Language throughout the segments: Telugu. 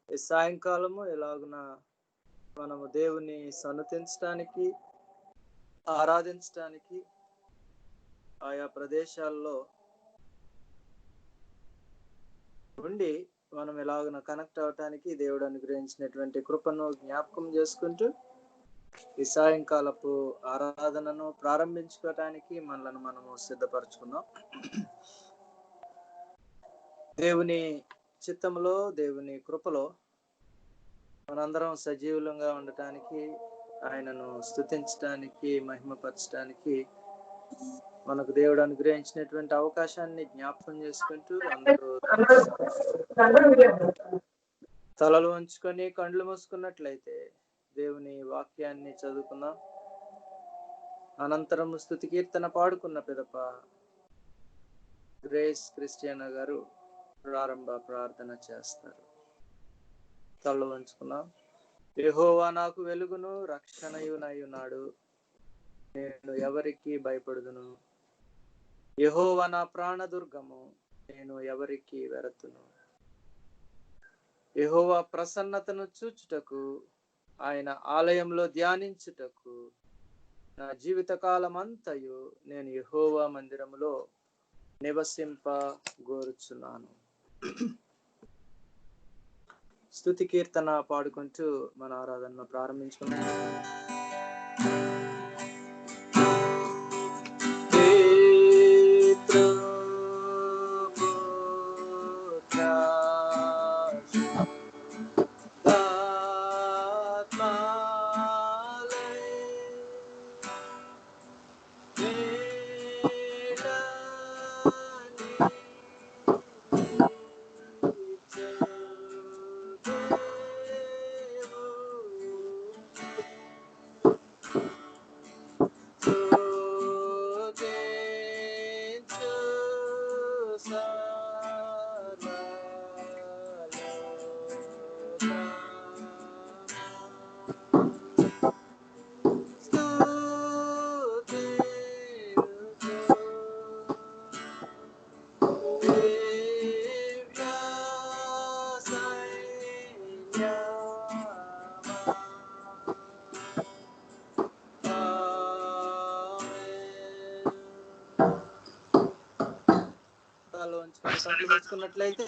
ఈ సాయంకాలము ఎలాగున మనము దేవుని సన్నతించడానికి, ఆరాధించడానికి ఆయా ప్రదేశాల్లో ఉండి మనం ఎలాగున కనెక్ట్ అవటానికి దేవుడు అనుగ్రహించినటువంటి కృపను జ్ఞాపకం చేసుకుంటూ ఈ సాయంకాలపు ఆరాధనను ప్రారంభించుకోవటానికి మనలను మనము సిద్ధపరచుకుందాం. దేవుని చిత్తంలో, దేవుని కృపలో మనందరం సజీవులంగా ఉండటానికి, ఆయనను స్తుతించడానికి, మహిమపరచడానికి మనకు దేవుడు అనుగ్రహించినటువంటి అవకాశాన్ని జ్ఞాపకం చేసుకుంటూ అందరూ తలలు ఉంచుకొని కండ్లు మూసుకున్నట్లయితే దేవుని వాక్యాన్ని చదువుకుందాం. అనంతరం స్తుతి కీర్తన పాడుకున్న పిదప గ్రేస్ క్రిస్టియానా గారు ప్రారంభ ప్రార్థన చేస్తారు. తలలు ఉంచుకుందాం. యెహోవా నాకు వెలుగును రక్షణయునయున్నాడు, నేను ఎవరికి భయపడుదును. యెహోవా నా ప్రాణదుర్గము, నేను ఎవరికి వెరతును. యెహోవా ప్రసన్నతను చూచుటకు, ఆయన ఆలయంలో ధ్యానించుటకు నా జీవిత కాలమంతయు నేను యెహోవా మందిరములో నివసింప గోరుచున్నాను. స్తుతి కీర్తన పాడుకుంటూ మన ఆరాధనను ప్రారంభించుకున్నాం. చూసుకున్నట్లయితే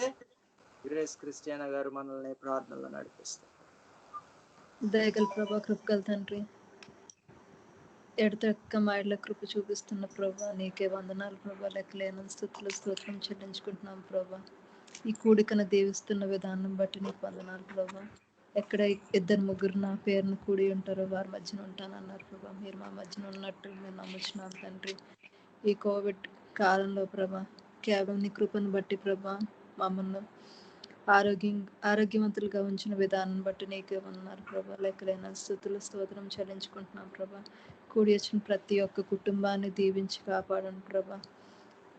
గ్రేస్ క్రిస్టియానా గారు మనల్ని ప్రార్థనలో నడిపిస్తారు. దయగల ప్రభా, కృపగల తండ్రి, ఎడతెక్క మాయల కృప చూపిస్తున్న ప్రభా, నీకే వందనాలు ప్రభా. లెక్కలేని స్తుతులు స్తోత్రం చెల్లించుకుంటున్నాం ప్రభా. ఈ కూడికను దీవిస్తున్న విధానం బట్టి నీకు వందనాలు ప్రభా. ఎక్కడ ఇద్దరు ముగ్గురు నా పేరును కూడి ఉంటారో వారి మధ్యన ఉంటానన్నారు ప్రభా. మీరు మా మధ్యన ఉన్నట్టు మేము నమ్ముచున్నాం తండ్రి. ఈ కోవిడ్ కాలంలో ప్రభా, కేవలం నీ కృపను బట్టి ప్రభా మమ్మల్ని ఆరోగ్యవంతులుగా ఉంచిన విధానం బట్టి నీకే ఉన్నారు ప్రభా. లెక్కలైన స్తుతులు స్తోత్రం చెల్లించుకుంటున్నాం ప్రభా. కూడి వచ్చిన ప్రతి ఒక్క కుటుంబాన్ని దీవించి కాపాడండి ప్రభా.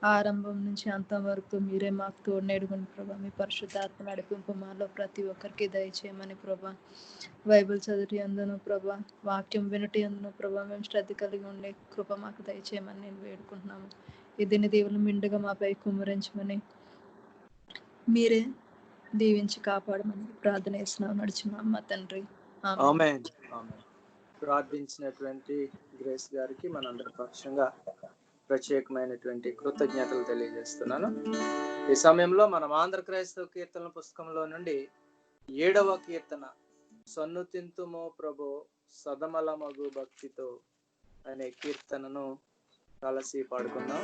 ఆరంభం నుంచి అంతం వరకు మీరే మాకు తోడునేడుగుండి ప్రభా. మీ పరిశుద్ధాత్మ నడిపింపు మాలో ప్రతి ఒక్కరికి దయచేయమని ప్రభా. బైబిల్ చదువుటి అందును ప్రభా, వాక్యం వినటి అందును ప్రభా, మేము శ్రద్ధ కలిగి ఉండే కృప మాకు దయచేయమని నేను వేడుకుంటున్నాము. ఈ దిన దేవులు మిండుగా మాపై కుమ్మరించమని మీరే దీవించి కాపాడమని ప్రార్థన చేస్తున్నాం నడుచున్నాం మా తండ్రి. ఆమేన్. ఆమేన్. ప్రార్థించినటువంటి గ్రేస్ గారికి మనందరి పక్షంగా ప్రత్యేకమైనటువంటి కృతజ్ఞతలు తెలియజేస్తున్నాను. ఈ సమయంలో మనం ఆంధ్ర క్రైస్తవ కీర్తనల పుస్తకంలో నుండి 7వ కీర్తన సన్నుతింతుమో ప్రభో సదమలమగు భక్తితో అనే కీర్తనను కలిసి పాడుకుందాం.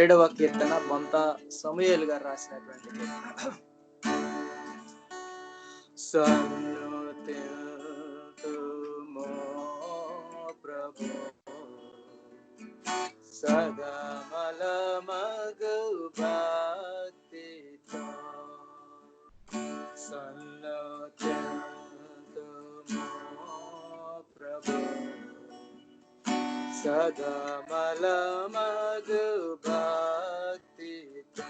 7వ కీర్తన బొంత సమూయేలు గారు రాసినటువంటి కీర్తన. సన్నుతింతుమో ప్రభో సదమలమగు భక్తితో, సన్నుతింతుమో ప్రభో సదమలమగు భక్తితో,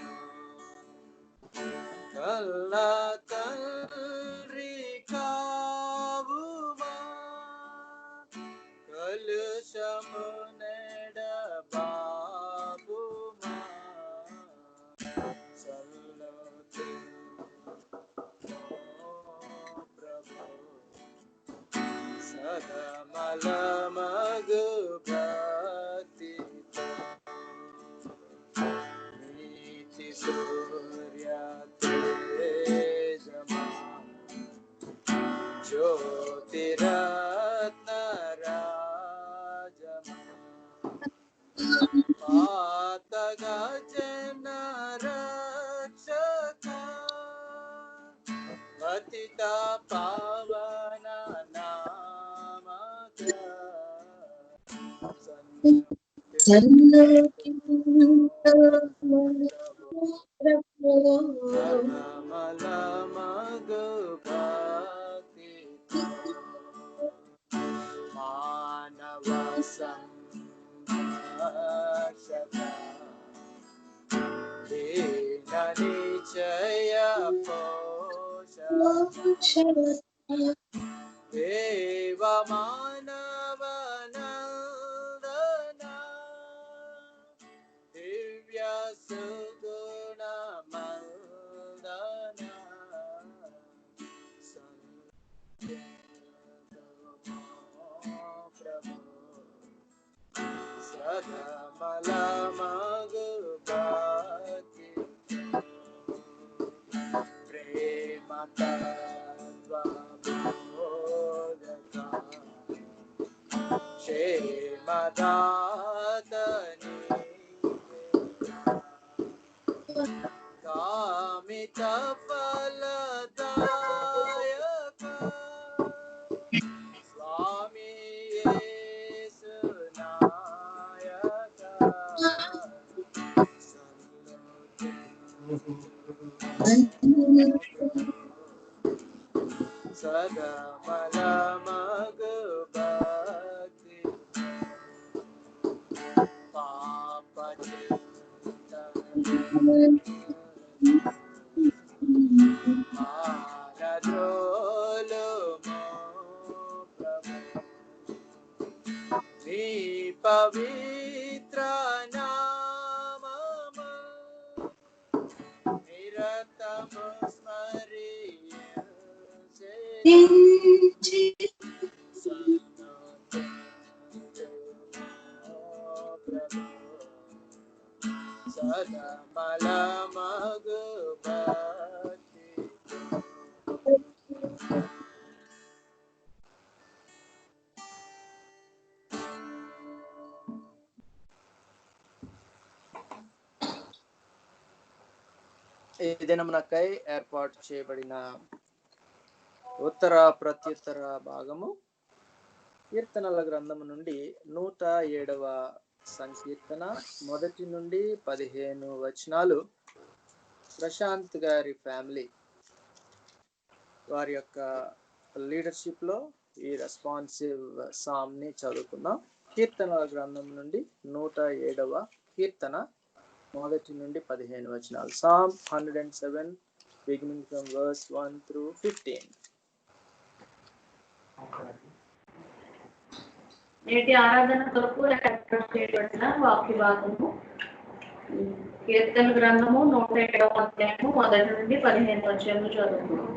కల్లా తండ్రి కావుమా కలుషము నెడబాపుమా, సన్నుతింతుమో సదమలమగు భక్తి నీతి సూర్య తేజమా జ్యోతిరత్న రాజమా పాతగా జన రక్షక పతిత పావన నామక సదమలమగు భక్తి మానవ సంరక్షక దీన నిశ్చయ పోషక దేవ మానవ నందన దివ్య సుగుణ మందన ప్రభు సదమలమగు భక్తి ప్రేమ తత్వ బోధక క్షేమదాతని కామిత ఫలదాయక స్వామి యేసు నాయక సదమలమగు భక్తి పాప నీ పవిత్ర నామము నిరతము స్మరించే సదమలమగు భక్తి ఈ దినమునకై ఏర్పాటు చేయబడిన ఉత్తర ప్రత్యుత్తర భాగము కీర్తనల గ్రంథము నుండి 107వ సంకీర్తన 1 నుండి 15 వచనాలు ప్రశాంత్ గారి ఫ్యామిలీ వారి యొక్క లీడర్షిప్ లో ఈ రెస్పాన్సివ్ సామ్ ని చదువుకుందాం. కీర్తనల గ్రంథం నుండి 107వ కీర్తన 1 నుండి 15 వచనాలు. Psalm 107 beginning from verse 1 through 15. నేటి ఆరాధన కొరకు ఏర్పాటు చేయబడిన వాక్య భాగము కీర్తన గ్రంథము 107వ అధ్యాయము 1 నుండి 15 వచనములు చదువుకుందాం.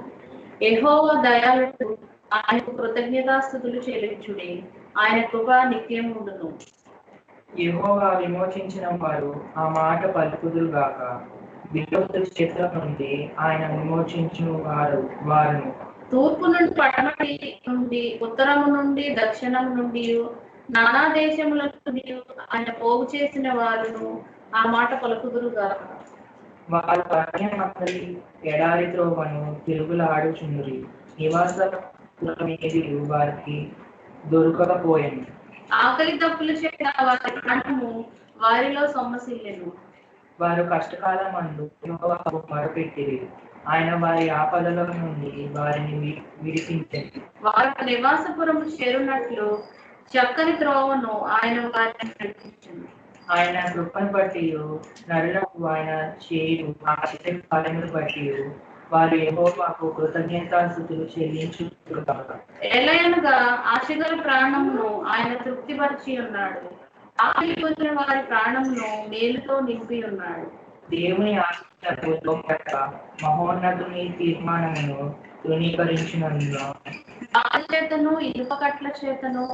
యెహోవా దయాళుడు, ఆయనకు కృతజ్ఞతాస్తుతులు చెల్లించుడి, ఆయన కృప నిత్యం ఉండును. యెహోవా విమోచించిన వారు ఆ మాట పలుకుదురు గాక. విరోధుల చేతుల నుండి ఆయన విమోచించిన వారును తూర్పు నుండి పడమటి నుండి ఉత్తరము నుండి దక్షిణం నుండి నానా దేశముల నుండి ఆయన పోగు చేసిన వారును ఆ మాట పలుకుదురు గాక. వారు అరణ్యమందలి ఎడారి త్రోవను తిరుగులాడుచుందురి, నివాస పురమేదియు వారికి దొరకకపోయెను. ఆకలి తప్పుల చేత వారి ప్రాణము వారిలో సొమ్మసిల్లెను. వారు కష్టకాలమందు యెహోవాకు మొరపెట్టిరి, ఆయన వారి ఆపదల నుండి వారిని విడిపించెను. వారు నివాసపురము చేరునట్లు చక్కని త్రోవను ఆయన వారిని నడిపించెను. ఆయన కృపను బట్టి నరులకు ఆయన చేయు ఆశ్చర్యకార్యములను బట్టి వారు యెహోవాకు కృతజ్ఞతాస్తుతులు చెల్లించుగాక. ఎలయనగా ఆశగల ప్రాణమును ఆయన తృప్తిపరిచి ఉన్నాడు, ఆకలి పొందిన వారి ప్రాణమును మేలుతో నింపి ఉన్నాడు. దేవుని ఆజ్ఞలకు లోబడక మహోన్నతుని తీర్మానమును తృణీకరించినందున రాళ్ళ చేతను ఇనుప కట్ల చేతను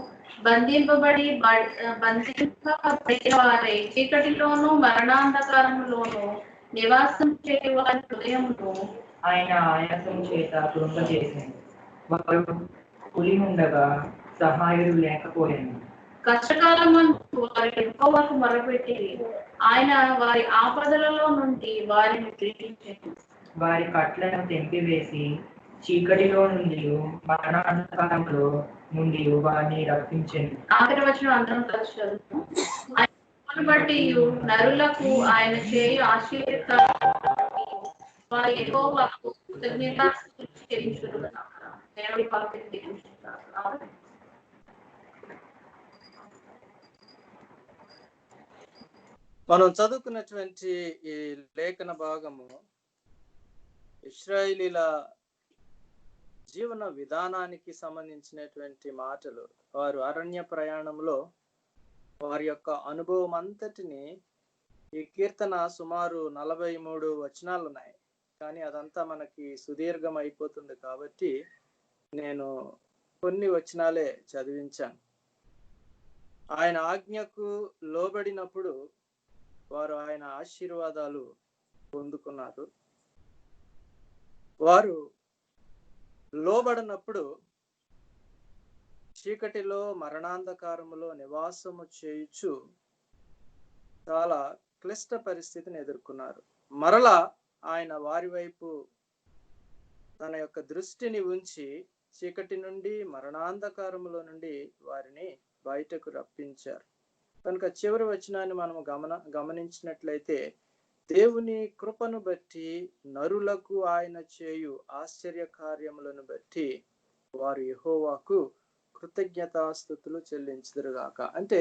బంధింపబడిన వారై చీకటిలోను మరణాంధకారములోను నివాసం చేయు వారి హృదయమును ఆయన ఆయాసం చేత కృంగజేసింది. వారు పులి ఉండగా సహాయుడు లేకపోయాను. కష్టకాలం వారి యెహోవాకు మొరపెట్టి ఆయన వారి ఆపదలలో నుండి వారిని విడిపించెను. వారి కట్లను తెంపివేసి చీకటిలో నుండి మరణ అంధకారంలో నుండి వారిని రప్పించెను. ఆఖరి వచనం అందరం కలిసి చదువుతాం. ఆయన బట్టి నరులకు ఆయన చేయు ఆశ్చర్యకార్యములను వారి యెహోవాకు కృతజ్ఞతాస్తుతులు చెల్లించుదురుగాక. దేవుడి వాక్యం దీవించుగాక. మనం చదువుకున్నటువంటి ఈ లేఖన భాగము ఇశ్రాయేలీల జీవన విధానానికి సంబంధించినటువంటి మాటలు. వారు అరణ్య ప్రయాణంలో వారి యొక్క అనుభవం అంతటిని ఈ కీర్తన సుమారు 43 వచనాలు ఉన్నాయి, కానీ అదంతా మనకి సుదీర్ఘం అయిపోతుంది కాబట్టి నేను కొన్ని వచనాలే చదివించాను. ఆయన ఆజ్ఞకు లోబడినప్పుడు వారు ఆయన ఆశీర్వాదాలు పొందుకున్నారు. వారు లోబడినప్పుడు చీకటిలో మరణాంధకారములో నివాసము చేయుచు చాలా క్లిష్ట పరిస్థితిని ఎదుర్కొన్నారు. మరలా ఆయన వారి వైపు తన యొక్క దృష్టిని ఉంచి చీకటి నుండి మరణాంధకారములో నుండి వారిని బయటకు రప్పించారు. కనుక చివరి వచనాన్ని మనం గమనించినట్లయితే దేవుని కృపను బట్టి నరులకు ఆయన చేయు ఆశ్చర్య కార్యములను బట్టి వారు యెహోవాకు కృతజ్ఞతాస్తుతులు చెల్లించుదురుగాక. అంటే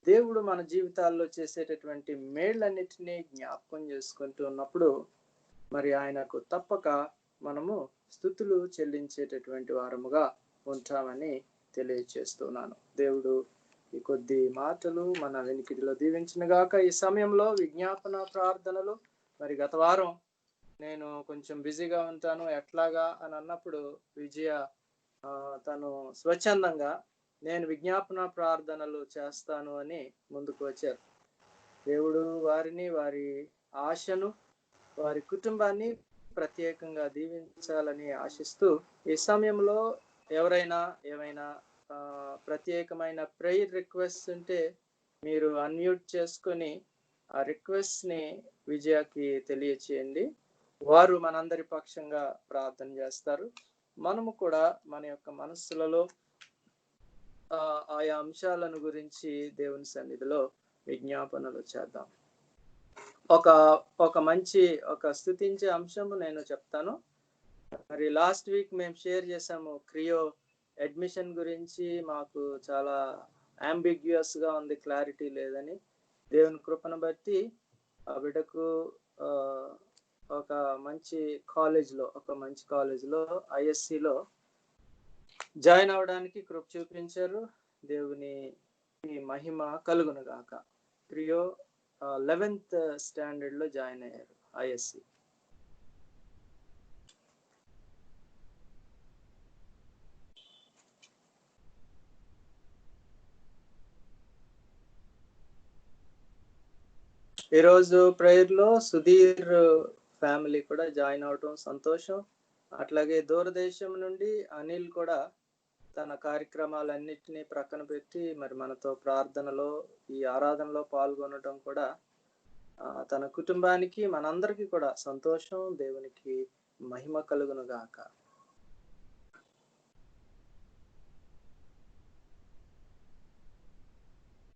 దేవుడు మన జీవితాల్లో చేసేటటువంటి మేళ్ళన్నిటినీ జ్ఞాపకం చేసుకుంటూ ఉన్నప్పుడు మరి ఆయనకు తప్పక మనము స్తుతులు చెల్లించేటటువంటి వారముగా ఉంటామని తెలియజేస్తున్నాను. దేవుడు ఈ కొద్ది మాటలు మన వెనికిడిలో దీవించినగాక. ఈ సమయంలో విజ్ఞాపన ప్రార్థనలు. మరి గత వారం నేను కొంచెం బిజీగా ఉంటాను ఎట్లాగా అని అన్నప్పుడు విజయ తను స్వచ్ఛందంగా నేను విజ్ఞాపన ప్రార్థనలు చేస్తాను అని ముందుకు వచ్చారు. దేవుడు వారిని, వారి ఆశను, వారి కుటుంబాన్ని ప్రత్యేకంగా దీవించాలని ఆశిస్తూ ఈ సమయంలో ఎవరైనా ఏమైనా ప్రత్యేకమైన ప్రేయర్ రిక్వెస్ట్ ఉంటే మీరు అన్మ్యూట్ చేసుకొని ఆ రిక్వెస్ట్ ని విజయకి తెలియచేయండి. వారు మనందరి పక్షంగా ప్రార్థన చేస్తారు. మనము కూడా మన యొక్క మనస్సులలో ఆయా అంశాలను గురించి దేవుని సన్నిధిలో విజ్ఞాపనలు చేద్దాం. ఒక మంచి స్తుతించే అంశము నేను చెప్తాను. మరి లాస్ట్ వీక్ మేము షేర్ చేసాము క్రియో అడ్మిషన్ గురించి. మాకు చాలా అంబిగ్యూయస్ గా ఉంది, క్లారిటీ లేదని. దేవుని కృపను బట్టి ఆ బిడ్డకు ఒక మంచి కాలేజ్లో ఐఎస్సిలో జాయిన్ అవడానికి కృప చూపించారు. దేవుని మహిమ కలుగును గాక. ప్రియో 11th స్టాండర్డ్ లో జాయిన్ అయ్యారు ఐఎస్సి. ఈరోజు ప్రేయర్ లో సుధీర్ ఫ్యామిలీ కూడా జాయిన్ అవటం సంతోషం. అట్లాగే దూరదేశం నుండి అనిల్ కూడా తన కార్యక్రమాలన్నిటినీ ప్రక్కన పెట్టి మరి మనతో ప్రార్థనలో ఈ ఆరాధనలో పాల్గొనడం కూడా తన కుటుంబానికి మనందరికీ కూడా సంతోషం. దేవునికి మహిమ కలుగును గాక.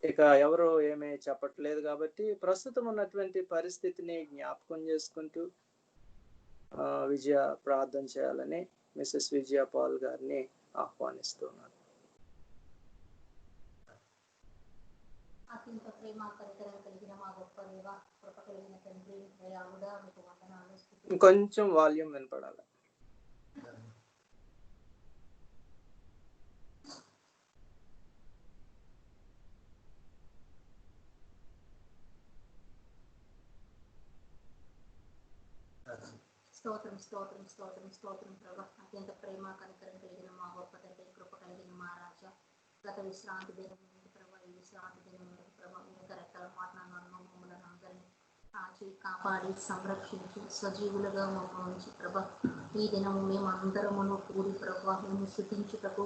ఇక ఎవరు ఏమీ చెప్పట్లేదు కాబట్టి ప్రస్తుతం ఉన్నటువంటి పరిస్థితిని జ్ఞాపకం చేసుకుంటూ విజయ ప్రార్థన చేయాలని మిసెస్ విజయ పాల్ గారిని ఆహ్వానిస్తున్నాను. అత్యంత ప్రేమ కనికరం కలిగిన మా గొప్ప దేవ, కృప కలిగిన తండ్రి, దయాళుడా, మీకు వందనాలు. కొంచెం వాల్యూమ్ వినపడాలి. స్తోత్రం స్తోత్రం స్తోత్రం స్తోత్రం ప్రభా. అత్యంత ప్రేమ కనికరం కలిగిన మా గొప్ప తండ్రి, కృప కలిగిన మా రాజా, గత విశ్రాంతి దినం నుండి ప్రభా ఈ విశ్రాంతి దినం వరకు ప్రభా మీ యొక్క రెక్కల మాట్లాడినాను మమ్మల్ని అందరినీ కాచి కాపాడి సంరక్షించి సజీవులుగా మమ్మల్ని ఉంచి ప్రభా ఈ దినము మేము అందరమును కూడి ప్రభా మేము స్తుతించుటకు,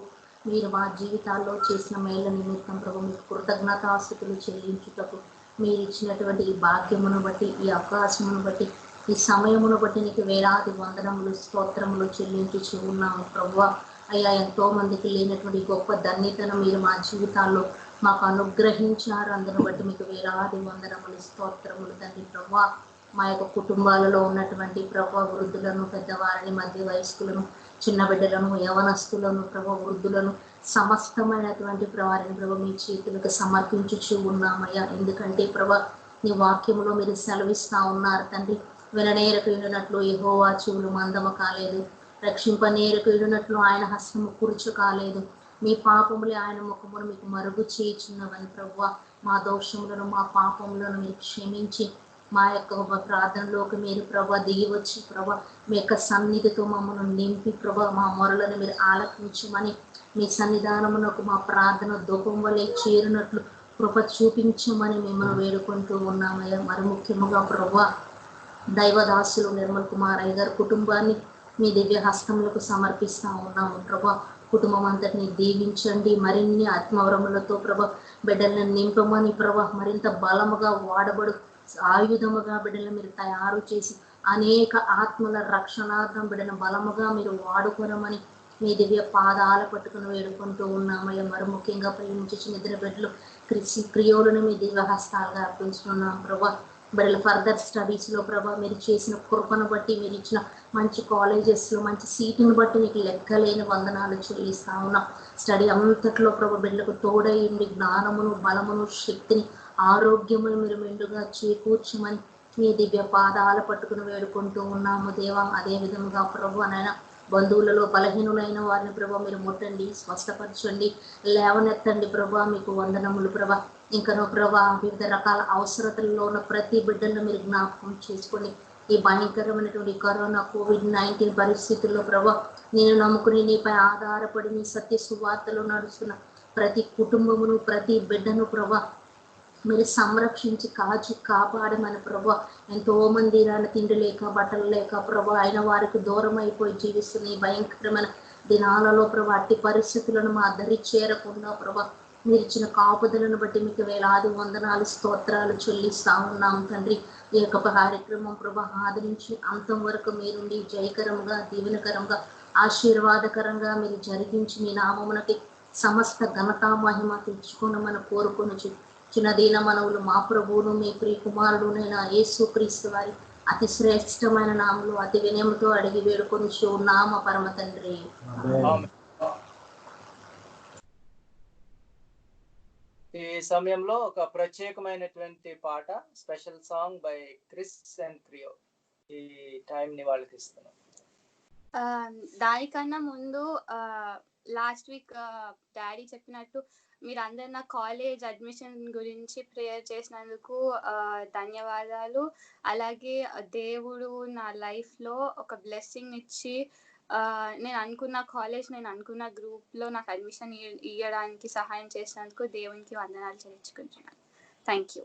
మీరు మా జీవితాల్లో చేసిన మేళ్ళ నిమిత్తం ప్రభు మీకు కృతజ్ఞతాస్తుతులు చెల్లించుటకు, మీరు ఇచ్చినటువంటి ఈ భాగ్యమును బట్టి, ఈ అవకాశమును బట్టి, ఈ సమయమును బట్టి నీకు వేలాది వందనములు స్తోత్రములు చెల్లించుచు ఉన్నాము ప్రభువా. అయ్యా ఎంతో మందికి లేనటువంటి గొప్ప ధన్యతను మీరు మా జీవితాల్లో మాకు అనుగ్రహించారు. అందును బట్టి మీకు వేలాది వందనములు స్తోత్రములు తండ్రి ప్రభువా. మా యొక్క కుటుంబాలలో ఉన్నటువంటి ప్రభు వృద్ధులను, పెద్దవారిని, మధ్య వయస్కులను, చిన్న బిడ్డలను, యవనస్తులను, ప్రభు వృద్ధులను, సమస్తమైనటువంటి వారిని ప్రభు మీ చేతులకు సమర్పించుచు ఉన్నామయ్యా. ఎందుకంటే ప్రభు నీ వాక్యములో మీరు సెలవిస్తా ఉన్నారు తండ్రి, విననేరకు వినట్లు యెహోవా చెవులు మందము కాలేదు, రక్షింపనేరకు వినట్లు ఆయన హస్తము కురుచు కాలేదు, మీ పాపములే ఆయన ముఖమును మీకు మరుగు చేయుచున్నవని ప్రభువా. మా దోషములను మా పాపములను మీరు క్షమించి మా యొక్క ప్రార్థనలోకి మీరు ప్రభా దిగి వచ్చి ప్రభా మీ యొక్క సన్నిధితో మమ్మల్ని నింపి ప్రభా మా మొరలను మీరు ఆలకించమని, మీ సన్నిధానమునకు మా ప్రార్థన ధూపం వలె చేరినట్లు కృప చూపించమని మిమ్మల్ని వేడుకుంటూ ఉన్నామయ్యా. మరి ముఖ్యముగా ప్రభా దైవదాసులు నిర్మల్ కుమార్ అయ్య గారి కుటుంబాన్ని మీ దివ్య హస్తములకు సమర్పిస్తా ఉన్నాము ప్రభా. కుటుంబం అంతటిని దీవించండి, మరిన్ని ఆత్మవరములతో ప్రభా బిడ్డలను నింపమని ప్రభా, మరింత బలముగా వాడబడు ఆయుధముగా బిడ్డలను మీరు తయారు చేసి అనేక ఆత్మల రక్షణార్థం బిడ్డను బలముగా మీరు వాడుకోనమని మీ దివ్య పాదాల పట్టుకుని వేడుకుంటూ ఉన్నామయ్య. మరి ముఖ్యంగా ప్రేమించి నిద్ర బిడ్డలు క్రియోలను మీ దివ్య హస్తాలుగా అర్పించుకున్నాం ప్రభా. బిడ్డల ఫర్దర్ స్టడీస్లో ప్రభా మీరు చేసిన కృపను బట్టి, మీరు ఇచ్చిన మంచి కాలేజెస్లో మంచి సీటును బట్టి మీకు లెక్కలేని వందనాలు చెల్లిస్తా ఉన్నాం. స్టడీ అంతట్లో ప్రభా బిడ్డలకు తోడైండి జ్ఞానమును, బలమును, శక్తిని, ఆరోగ్యమును మీరు మెండుగా చేకూర్చమని మీ దివ్య పాదాల పట్టుకుని వేడుకుంటూ ఉన్నాము దేవా. అదే విధముగా ప్రభు అనైనా బంధువులలో బలహీనులైన వారిని ప్రభా మీరు ముట్టండి, స్వస్థపరచండి, లేవనెత్తండి ప్రభా. మీకు వందనములు ప్రభా. ఇంకనో ప్రభా వివిధ రకాల అవసరతల్లో ఉన్న ప్రతి బిడ్డలను మీరు జ్ఞాపకం చేసుకొని ఈ భయంకరమైనటువంటి కరోనా COVID-19 పరిస్థితుల్లో ప్రభా నేను నమ్ముకుని నీపై ఆధారపడి నీ సత్య సువార్తలో నడుస్తున్న ప్రతి కుటుంబమును, ప్రతి బిడ్డను ప్రభా మీరు సంరక్షించి కాచి కాపాడమని ప్రభా. ఎంతో మంది తిండి లేక బట్టలు లేక ప్రభా అయిన వారికి దూరం అయిపోయి జీవిస్తున్న ఈ భయంకరమైన దినాలలో ప్రభా అట్టి పరిస్థితులను మా దరి చేరకుండా ప్రభా మీరు ఇచ్చిన కాపుదలను బట్టి మీకు వేలాది వందనాలు స్తోత్రాలు చెల్లిస్తా ఉన్నాం తండ్రి. ఈ యొక్క కార్యక్రమం ప్రభా ఆదరించి అంతం వరకు మీరుండి జయకరంగా, దీవెనకరంగా, ఆశీర్వాదకరంగా మీరు జరిగించి మీ నామమునకి సమస్త ఘనత మహిమ తెచ్చుకోనమని కోరుకొని చిన్నదీన మనవులు మా ప్రభువును మీ ప్రియ కుమారుడునైన యేసుక్రీస్తు వారి అతి శ్రేష్టమైన నామములో అతి వినయముతో అడిగి వేడుకొని నామ పరమ తండ్రి. ఈ సమయంలో ఒక ప్రత్యేకమైనటువంటి పాట, special song by Chris and Creo, ఈ టైం ని వాళ్ళకి ఇస్తున్నాం. దానికన్నా ముందు లాస్ట్ వీక్ డాడీ చెప్పినట్టు మీరు అందరు నా కాలేజ్ అడ్మిషన్ గురించి ప్రేయర్ చేసినందుకు ధన్యవాదాలు. అలాగే దేవుడు నా లైఫ్లో ఒక బ్లెస్సింగ్ ఇచ్చి నేను అనుకున్న కాలేజ్, నేను అనుకున్న గ్రూప్లో నాకు అడ్మిషన్ ఇవ్వడానికి సహాయం చేసినందుకు దేవునికి వందనాలు చెల్లించుకుంటున్నాను. Thank you.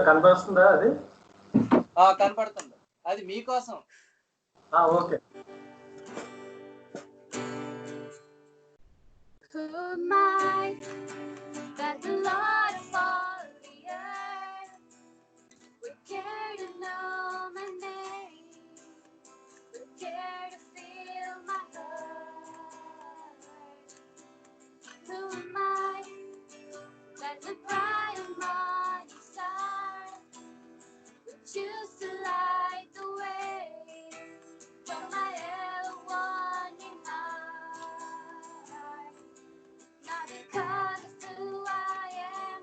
కనపడుతుందా? అది కనపడుతుంది, అది మీకోసం. Okay. Choose to light the way for my ever wanting heart. Not because of who I am,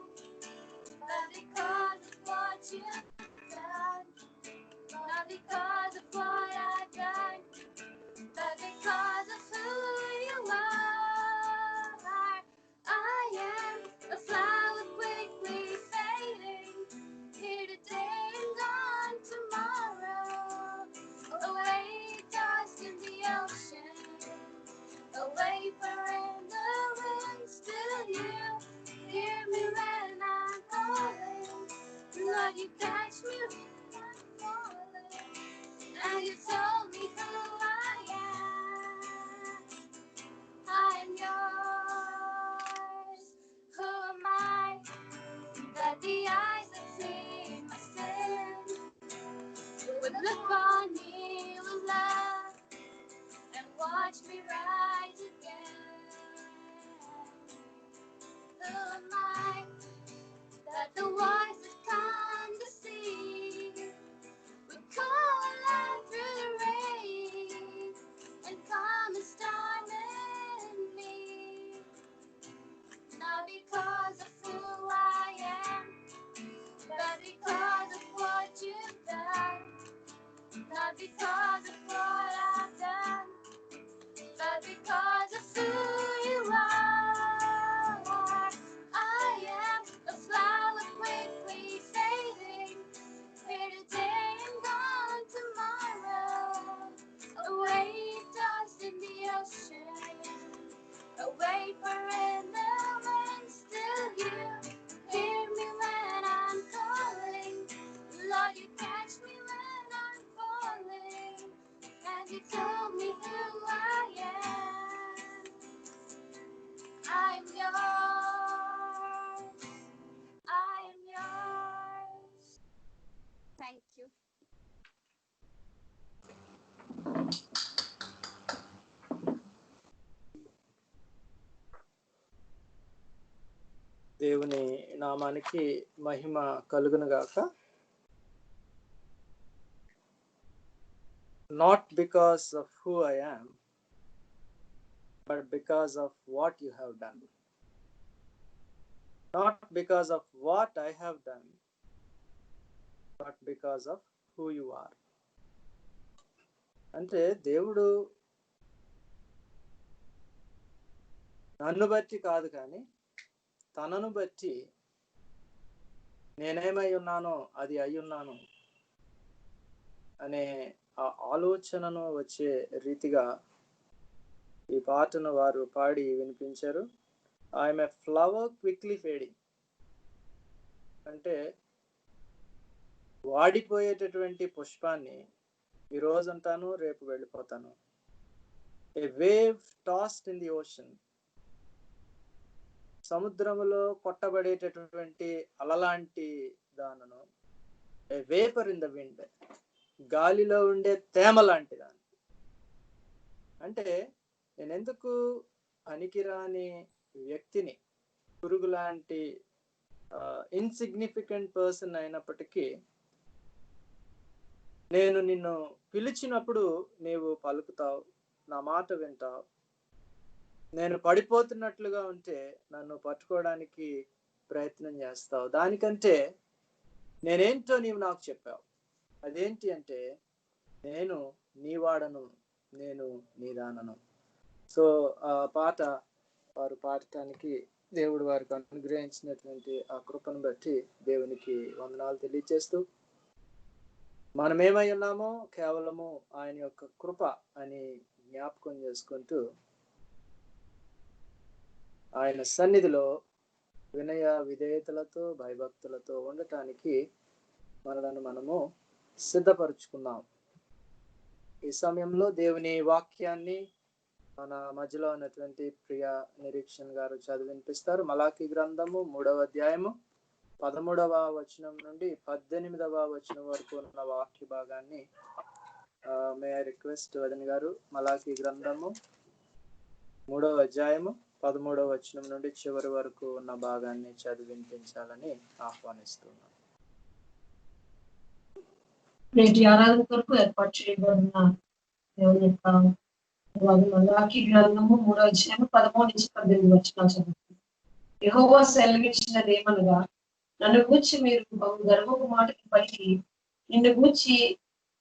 you catch me when I'm falling, and you told me who I am. I am yours. Who am I that the eyes that see my sin would look on me with love and watch me rise again? Who am I that the ones that come to see would call out through the rain and calm the storm in me? Not because of who I am, but because of what you've done. Not because of what I've done, but because of who you are. I am a flower quickly fading, here today and gone tomorrow. A wave tossed in the ocean, a vapor in the wind. Still you hear me when I'm calling. Lord, you catch me when I'm falling, and you told me who I am. I'm yours. I am yours. Thank you. దేవుని నామానికి మహిమ కలుగును గాక. Not because of who I am, but because of what you have done. Not because of what I have done, but because of who you are. అంటే దేవుడు నన్ను బట్టి కాదు కానీ తనను బట్టి నేనేమై ఉన్నానో అది అయ్యున్నాను అనే ఆ ఆలోచనను వచ్చే రీతిగా ఈ పాటను వారు పాడి వినిపించారు. I am a flower quickly fading అంటే వాడిపోయేటటువంటి పుష్పాన్ని ఈరోజు అంటాను, రేపు వెళ్ళిపోతాను. A wave tossed in the ocean, సముద్రములో కొట్టబడేటటువంటి అలలాంటి దానను. A vapour in the wind, గాలిలో ఉండే తేమ లాంటి దాన్ని. అంటే నేను ఎందుకు పనికిరాని వ్యక్తిని, పురుగు లాంటి ఇన్సిగ్నిఫికెంట్ పర్సన్ అయినప్పటికీ నేను నిన్ను పిలిచినప్పుడు నీవు పలుకుతావు, నా మాట వింటావు. నేను పడిపోతున్నట్లుగా ఉంటే నన్ను పట్టుకోవడానికి ప్రయత్నం చేస్తావు. దానికంటే నేనేంటో నీవు నాకు చెప్పావు. అదేంటి అంటే నేను నీ వాడను, నేను నీ దానను. సో ఆ పాట వారు పాడటానికి దేవుడు వారికి అనుగ్రహించినటువంటి ఆ కృపను బట్టి దేవునికి వందనాలు తెలియజేస్తూ, మనమేమై ఉన్నామో కేవలము ఆయన యొక్క కృప అని జ్ఞాపకం చేసుకుంటూ ఆయన సన్నిధిలో వినయ విధేయతలతో భయభక్తులతో ఉండటానికి మనలను మనము సిద్ధపరుచుకున్నాం. ఈ సమయంలో దేవుని వాక్యాన్ని మన మధ్యలో ఉన్నటువంటి ప్రియ నిరీక్షణ్ గారు చదివినిపిస్తారు. మలాకి గ్రంథము 3వ అధ్యాయము 13వ వచనం నుండి 18వ వచనం వరకు ఉన్న వాక్య భాగాన్ని మే ఐ రిక్వెస్ట్ వదన్ గారు మలాకి గ్రంథము 3వ అధ్యాయము 13వ వచనం నుండి చివరి వరకు ఉన్న భాగాన్ని చదివినిపించాలని ఆహ్వానిస్తున్నాను. నేటి ఆరాధన కొరకు ఏర్పాటు చేయబడిన దేవుని యొక్క మలాకి గ్రంథము 3వ అధ్యాయం 13 నుంచి 18 వచనాలు చదువుతుంది. యెహోవా సెలవిచ్చినది ఏమనగా, నన్ను గూర్చి మీరు బహు గర్వపు మాటలు పలికి నిన్ను గూర్చి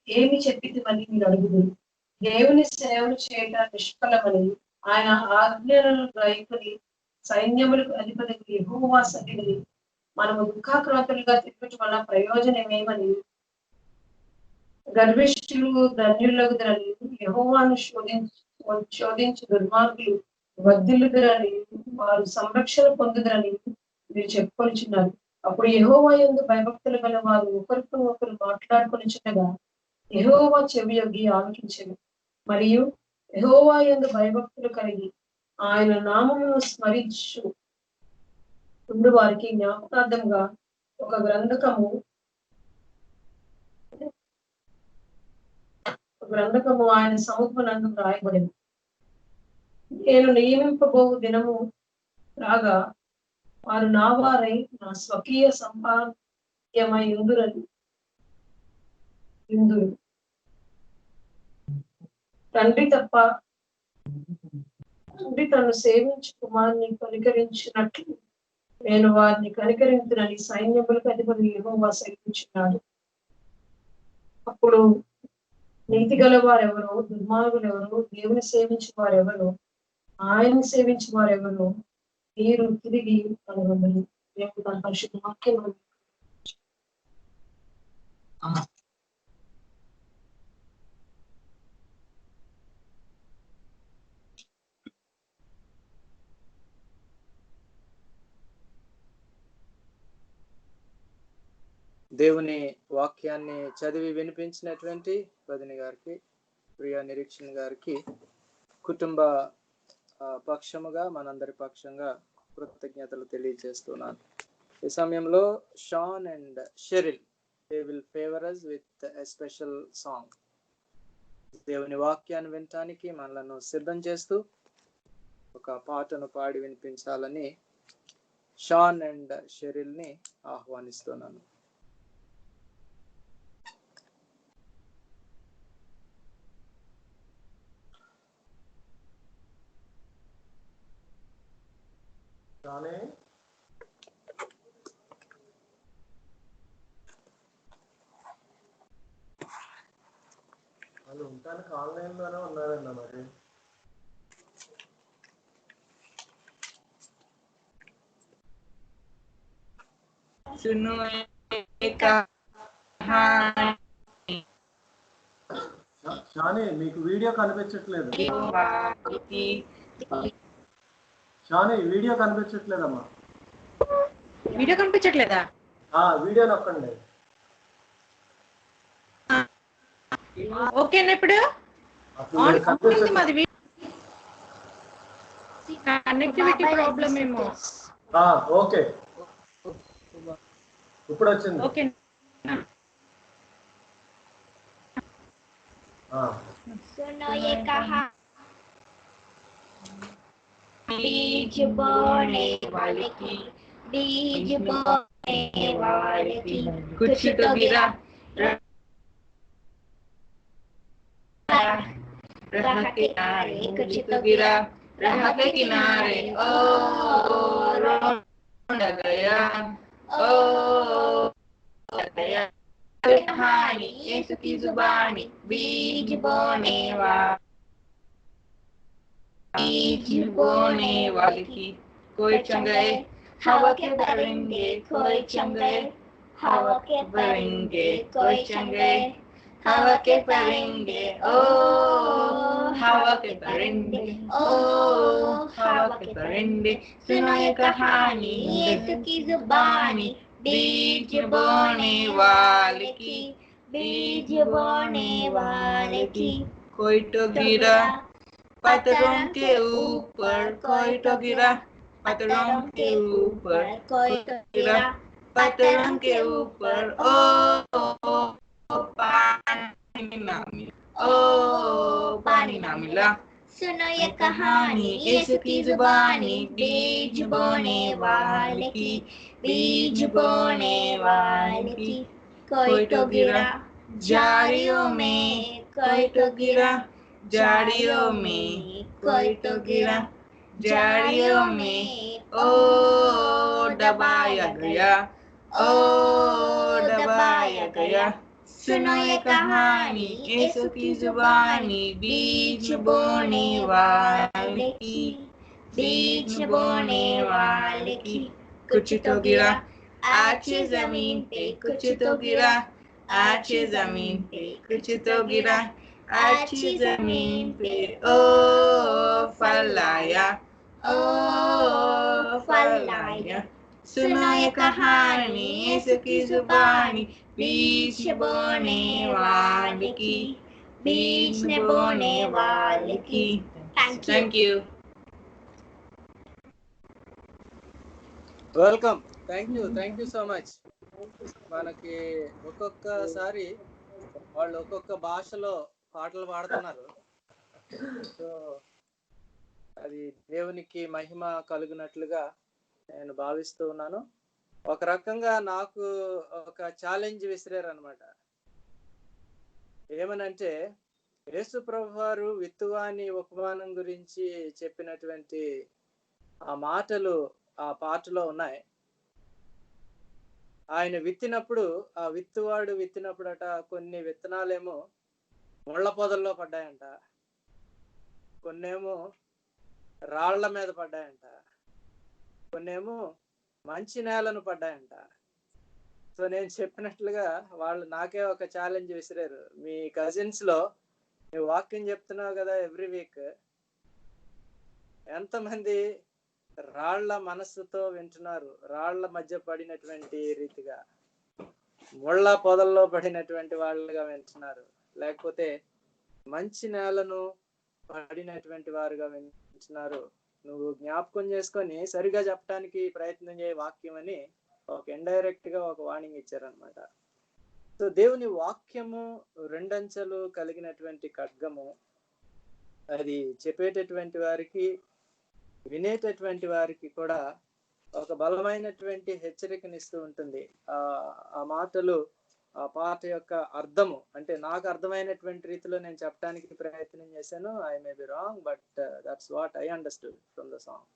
ఏమి చెప్పితివని మీరు అడుగుదురు. దేవుని సేవలు చేయటం నిష్ఫలమని ఆయన ఆజ్ఞలను గ్రహించుని సైన్యములకు అధిపతి యెహోవా సన్నిధిని మనము దుఃఖాక్రాంతులుగా తిప్పటం వల్ల ప్రయోజనమేమని గర్విష్ఠులు ధన్యులగుదరని యెహోవాను శోధించు దుర్మార్గులు వర్ధిల్లుదురని వారు సంరక్షణ పొందుదరని మీరు చెప్పుకొనిచున్నారు. అప్పుడు యెహోవా యందు భయభక్తులు గల వారు ఒకరితో ఒకరు మాట్లాడుకొనిచుండగా యెహోవా చెవియొగ్గి ఆలకించెను. మరియు యెహోవా యందు భయభక్తులు కలిగి ఆయన నామమును స్మరించు ఉండు వారికి జ్ఞాపకార్థంగా ఒక గ్రంథకము ఆయన సముఖమునందు రాయబడింది. నేను నియమింపబో దినము రాగా వారు నా వారై నా స్వకీయ సంపాద్యమై ఇందురు. తండ్రి తను సేవించు కుమారుని కనికరించినట్లు నేను వారిని కనికరించునని సైన్యములకు అధిపతి యెహోవా సెలవించున్నాడు. అప్పుడు నీతి గల వారెవరో, దుర్మార్గులు ఎవరో, దేవుని సేవించే వారెవరో, ఆయన్ని సేవించే వారెవరో మీరు తిరిగి కనుగొనరు. దేవుడు తన పరిశుద్ధ వాక్యం దేవుని వాక్యాన్ని చదివి వినిపించినటువంటి వదిన గారికి, ప్రియా నిరీక్షణ గారికి కుటుంబ పక్షముగా మనందరి పక్షంగా కృతజ్ఞతలు తెలియజేస్తున్నాను. ఈ సమయంలో Shawn and Sheryl they will favor us with a special song. దేవుని వాక్యాన్ని వినటానికి మనలను సిద్ధం చేస్తూ ఒక పాటను పాడి వినిపించాలని షాన్ అండ్ షెరిల్ ని ఆహ్వానిస్తున్నాను. వాళ్ళు ఉండటానికి ఆన్లైన్ లోనే ఉన్నారన్న మరి. షాని మీకు వీడియో కనిపించట్లేదు. షాని వీడియో కనిపించట్లేదమ్మా. వీడియో కనిపించట్లేదా? వీడియో నొక్కండి. ఓకేనా ఇప్పుడు? మాది కనెక్టివిటీ ప్రాబ్లం ఏమో. ఓకే ఇప్పుడు వచ్చింది. ఓకే सुनो ये कहा बीज बोने वाले की, बीज बोने वाले की कुछ तो गिरा राह के किनारे, कुछ तो गिरा राह के किनारे। ओ रोंद गया, ओ गया कहानी यीशु की जुबानी, बीज बोने वाले की कोई चंगे हवा के परिंदे, कोई चंगे हवा के परिंदे, कोई चंगे हवा के परिंदे। ओ हवा के परिंदे, ओ हवा के परिंदे, सुनो ये कहानी यीशु की जुबानी, बीज बोने वाले की, बीज बोने वाले की कोई तो गिरा पत्थरों के ऊपर, कोई तो गिरा पत्थरों के ऊपर, कोई तो गिरा पत्थरों के ऊपर। ओ पानी ना मिला, सुनो ये कहानी यीशु की जुबानी, बीज बोने वाले की, बीज बोने वाले की कोई तो गिरा झाड़ियों में, कोई तो गिरा झाड़ियों में, कोई तो गिरा झाड़ियों में। ओ दबाया गया, ओ दबाया गया। सुनो ये कहानी यीशु की जुबानी, बीज बोने वाले की, बीज बोने वाले की कुछ तो गिरा अच्छी जमीन पे, कुछ तो गिरा अच्छी जमीन पे, कुछ तो गिरा अच्छी जमीन पे। ओ फल आया, ओ फल आया। सुनो ये कहानी यीशु की जुबानी, बीज बोने वाले की, बीज बोने वाले की। Thank you. Welcome. Thank you so much. మనకి ఒక్కొక్కసారి వాళ్ళు ఒక్కొక్క భాషలో పాటలు పాడుతున్నారు. సో అది దేవునికి మహిమ కలుగునట్లుగా నేను భావిస్తూ ఉన్నాను. ఒక రకంగా నాకు ఒక ఛాలెంజ్ విసిరారు అనమాట. ఏమనంటే యేసు ప్రభు వారు విత్తువాని ఉపమానం గురించి చెప్పినటువంటి ఆ మాటలు ఆ పాటలో ఉన్నాయి. ఆయన విత్తినప్పుడు, ఆ విత్తువాడు విత్తినప్పుడట కొన్ని విత్తనాలేమో ముళ్ళ పొదల్లో పడ్డాయంట, కొన్నేమో రాళ్ల మీద పడ్డాయంట, కొన్నేమో మంచి నేలను పడ్డాయంట. సో నేను చెప్పినట్లుగా వాళ్ళు నాకే ఒక ఛాలెంజ్ విసిరారు. మీ కజిన్స్ లో నువ్వు వాక్యం చెప్తున్నావు కదా ఎవ్రీ వీక్, ఎంతమంది రాళ్ల మనస్సుతో వింటున్నారు? రాళ్ల మధ్య పడినటువంటి రీతిగా, ముళ్ళ పొదల్లో పడినటువంటి వాళ్ళుగా వింటున్నారు, లేకపోతే మంచి నేలను పడినటువంటి వారుగా వింటున్నారు? నువ్వు జ్ఞాపకం చేసుకొని సరిగా చెప్పడానికి ప్రయత్నం చేయ వాక్యం అని ఒక ఇండైరెక్ట్ గా ఒక వార్నింగ్ ఇచ్చారనమాట. సో దేవుని వాక్యము రెండంచెలు కలిగినటువంటి ఖడ్గము. అది చెప్పేటటువంటి వారికి, వినేటటువంటి వారికి కూడా ఒక బలమైనటువంటి హెచ్చరికనిస్తూ ఉంటుంది. ఆ మాటలు, ఆ పాట యొక్క అర్థము అంటే నాకు అర్థమైనటువంటి రీతిలో నేను చెప్పడానికి ప్రయత్నం చేశాను. I may be wrong, but that's what I understood from the song.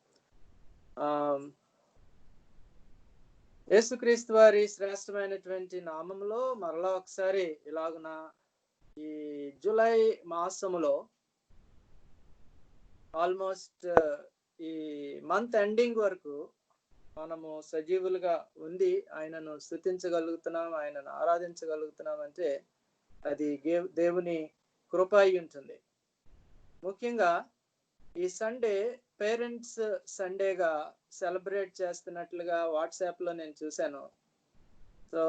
యేసుక్రీస్తు వారి శ్రేష్టమైనటువంటి నామంలో మరలా ఒకసారి ఇలాగున ఈ జూలై మాసములో ఆల్మోస్ట్ ఈ మంత్ ఎండింగ్ వరకు మనము సజీవులుగా ఉండి ఆయనను స్తుతించగలుగుతున్నాం, ఆయనను ఆరాధించగలుగుతున్నాం అంటే అది దేవుని కృప అయి ఉంటుంది. ముఖ్యంగా ఈ సండే పేరెంట్స్ సండేగా సెలబ్రేట్ చేస్తున్నట్లుగా వాట్సాప్ లో నేను చూశాను. సో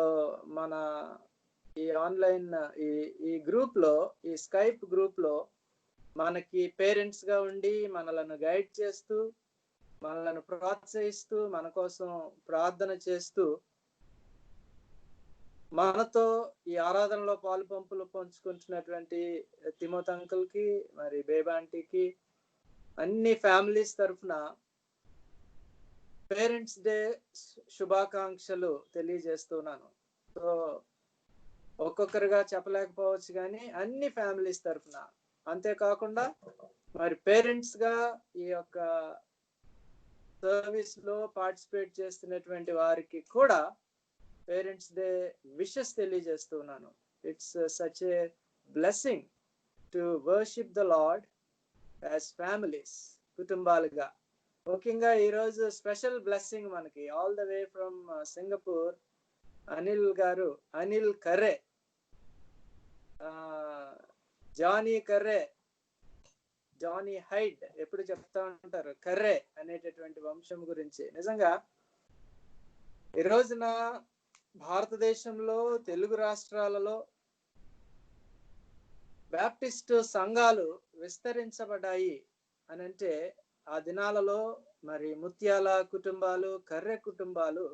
మన ఈ ఆన్లైన్ ఈ గ్రూప్ లో, ఈ స్కైప్ గ్రూప్ లో మనకి పేరెంట్స్ గా ఉండి మనలను గైడ్ చేస్తూ, మనలను ప్రోత్సహిస్తూ, మన కోసం ప్రార్థన చేస్తూ, మనతో ఈ ఆరాధనలో పాలు పంపులు పంచుకుంటున్నటువంటి తిమోత్ అంకుల్ కి, మరి బేబాంటీకి, అన్ని ఫ్యామిలీస్ తరఫున పేరెంట్స్ డే శుభాకాంక్షలు తెలియజేస్తున్నాను. సో ఒక్కొక్కరుగా చెప్పలేకపోవచ్చు కానీ అన్ని ఫ్యామిలీస్ తరఫున, అంతేకాకుండా మరి పేరెంట్స్ గా ఈ యొక్క సర్వీస్ లో పార్టిసిపేట్ చేస్తున్నటువంటి వారికి కూడా పేరెంట్స్ డే విషెస్ తెలియజేస్తున్నాను. It's such a blessing to worship the lord as families, కుటుంబాలుగా. ముఖ్యంగా ఈరోజు స్పెషల్ బ్లెస్సింగ్ మనకి all the way from Singapore Anil garu, Anil Karre, Johnny Karre, Johnny Hyde ఎప్పుడు చెప్తా ఉంటారు కర్రే అనేటటువంటి వంశం గురించి. నిజంగా ఈ రోజున భారతదేశంలో తెలుగు రాష్ట్రాలలో బ్యాప్టిస్ట్ సంఘాలు విస్తరించబడ్డాయి అని అంటే ఆ దినాలలో మరి ముత్యాల కుటుంబాలు, కర్రె కుటుంబాలు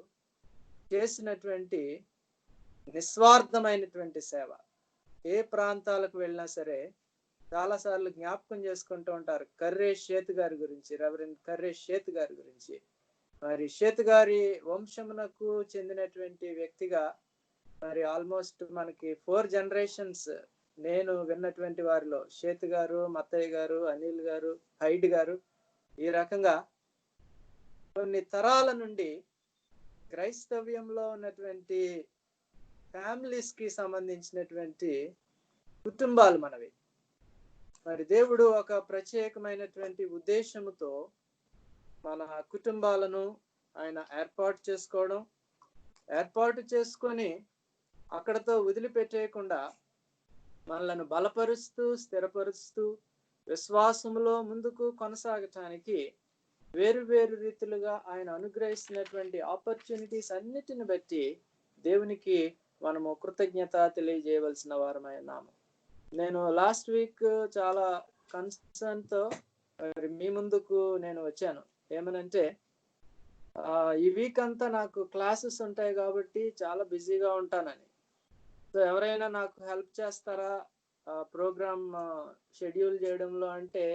చేసినటువంటి నిస్వార్థమైనటువంటి సేవ. ఏ ప్రాంతాలకు వెళ్ళినా సరే చాలా సార్లు జ్ఞాపకం చేసుకుంటూ ఉంటారు కర్రే షేత్ గారి గురించి, రెవరెండ్ కర్రే షేత్ గారి గురించి. మరి షేత్ గారి వంశమునకు చెందినటువంటి వ్యక్తిగా మరి ఆల్మోస్ట్ మనకి 4 generations నేను విన్నటువంటి వారిలో షేత్ గారు, మత్తయ్య గారు, అనిల్ గారు, హైడ్ గారు, ఈ రకంగా కొన్ని తరాల నుండి క్రైస్తవ్యంలో ఉన్నటువంటి ఫ్యామిలీస్ కి సంబంధించినటువంటి కుటుంబాలు మనవి. మరి దేవుడు ఒక ప్రత్యేకమైనటువంటి ఉద్దేశంతో మన కుటుంబాలను ఆయన ఏర్పాటు చేసుకొని అక్కడతో వదిలిపెట్టేయకుండా మనలను బలపరుస్తూ, స్థిరపరుస్తూ, విశ్వాసములో ముందుకు కొనసాగటానికి వేరు వేరు రీతిలుగా ఆయన అనుగ్రహిస్తున్నటువంటి ఆపర్చునిటీస్ అన్నిటిని బట్టి దేవునికి మనము కృతజ్ఞత తెలియజేయవలసిన వారమై ఉన్నాము. నేను లాస్ట్ వీక్ చాలా కన్సర్న్తో మీ ముందుకు నేను వచ్చాను. ఏమనంటే ఈ వీక్ అంతా నాకు క్లాసెస్ ఉంటాయి కాబట్టి చాలా బిజీగా ఉంటానని. సో ఎవరైనా నాకు హెల్ప్ చేస్తారా ప్రోగ్రామ్ షెడ్యూల్ చేయడంలో అంటే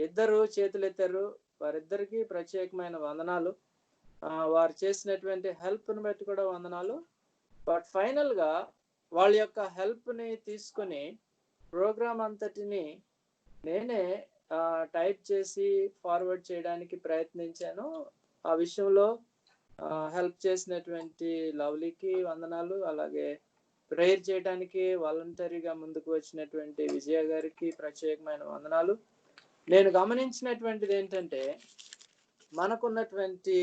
ఇద్దరు చేతులు ఎత్తారు. వారిద్దరికి ప్రత్యేకమైన వందనాలు. వారు చేసినటువంటి హెల్ప్ని బట్టి కూడా వందనాలు. బట్ ఫైనల్గా వాళ్ళ యొక్క హెల్ప్ని తీసుకొని ప్రోగ్రామ్ అంతటిని నేనే టైప్ చేసి ఫార్వర్డ్ చేయడానికి ప్రయత్నించాను. ఆ విషయంలో హెల్ప్ చేసినటువంటి లవ్లీకి వందనాలు. అలాగే ప్రేయర్ చేయడానికి వాలంటరీగా ముందుకు వచ్చినటువంటి విజయ గారికి ప్రత్యేకమైన వందనాలు. నేను గమనించినటువంటిది ఏంటంటే మనకున్నటువంటి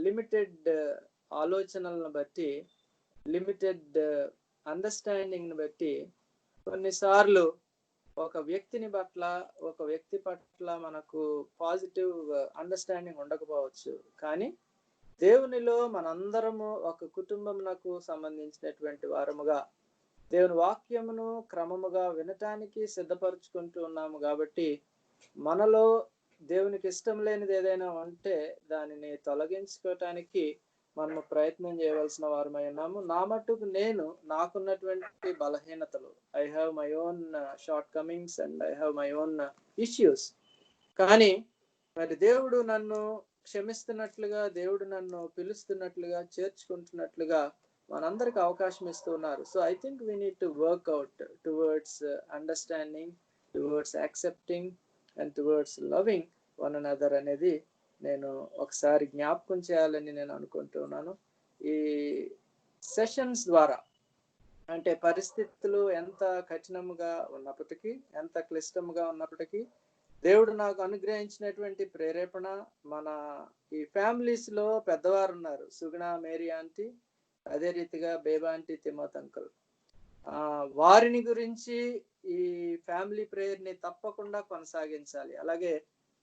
లిమిటెడ్ ఆలోచనలను బట్టి, లిమిటెడ్ అండర్స్టాండింగ్ని బట్టి కొన్నిసార్లు ఒక వ్యక్తి పట్ల మనకు పాజిటివ్ అండర్స్టాండింగ్ ఉండకపోవచ్చు. కానీ దేవునిలో మనందరము ఒక కుటుంబమునకు సంబంధించినటువంటి వారముగా దేవుని వాక్యమును క్రమముగా వినటానికి సిద్ధపరచుకుంటూ ఉన్నాము. కాబట్టి మనలో దేవునికి ఇష్టం లేనిది ఏదైనా ఉంటే దానిని తొలగించుకోవటానికి మనము ప్రయత్నం చేయవలసిన వారమై ఉన్నాము. నా మట్టుకు నేను నాకున్నటువంటి బలహీనతలు, I have my own short Cummins and I have my own issues. కానీ మరి దేవుడు నన్ను క్షమిస్తున్నట్లుగా, దేవుడు నన్ను పిలుస్తున్నట్లుగా, చేర్చుకుంటున్నట్లుగా మనందరికి అవకాశం ఇస్తూ ఉన్నారు. So I think we need to work out towards understanding, towards accepting and towards loving one another అనేది నేను ఒకసారి జ్ఞాపకం చేయాలని నేను అనుకుంటున్నాను. ఈ సెషన్స్ ద్వారా అంటే పరిస్థితులు ఎంత కఠినముగా ఉన్నప్పటికీ, ఎంత క్లిష్టముగా ఉన్నప్పటికీ దేవుడు నాకు అనుగ్రహించినటువంటి ప్రేరేపణ, మన ఈ ఫ్యామిలీస్ లో పెద్దవారు ఉన్నారు, సుగుణ మేరీ ఆంటీ, అదే రీతిగా బేబా ఆంటీ, తిమోత్ అంకుల్. వారిని గురించి ఈ ఫ్యామిలీ ప్రేయర్ ని తప్పకుండా కొనసాగించాలి. అలాగే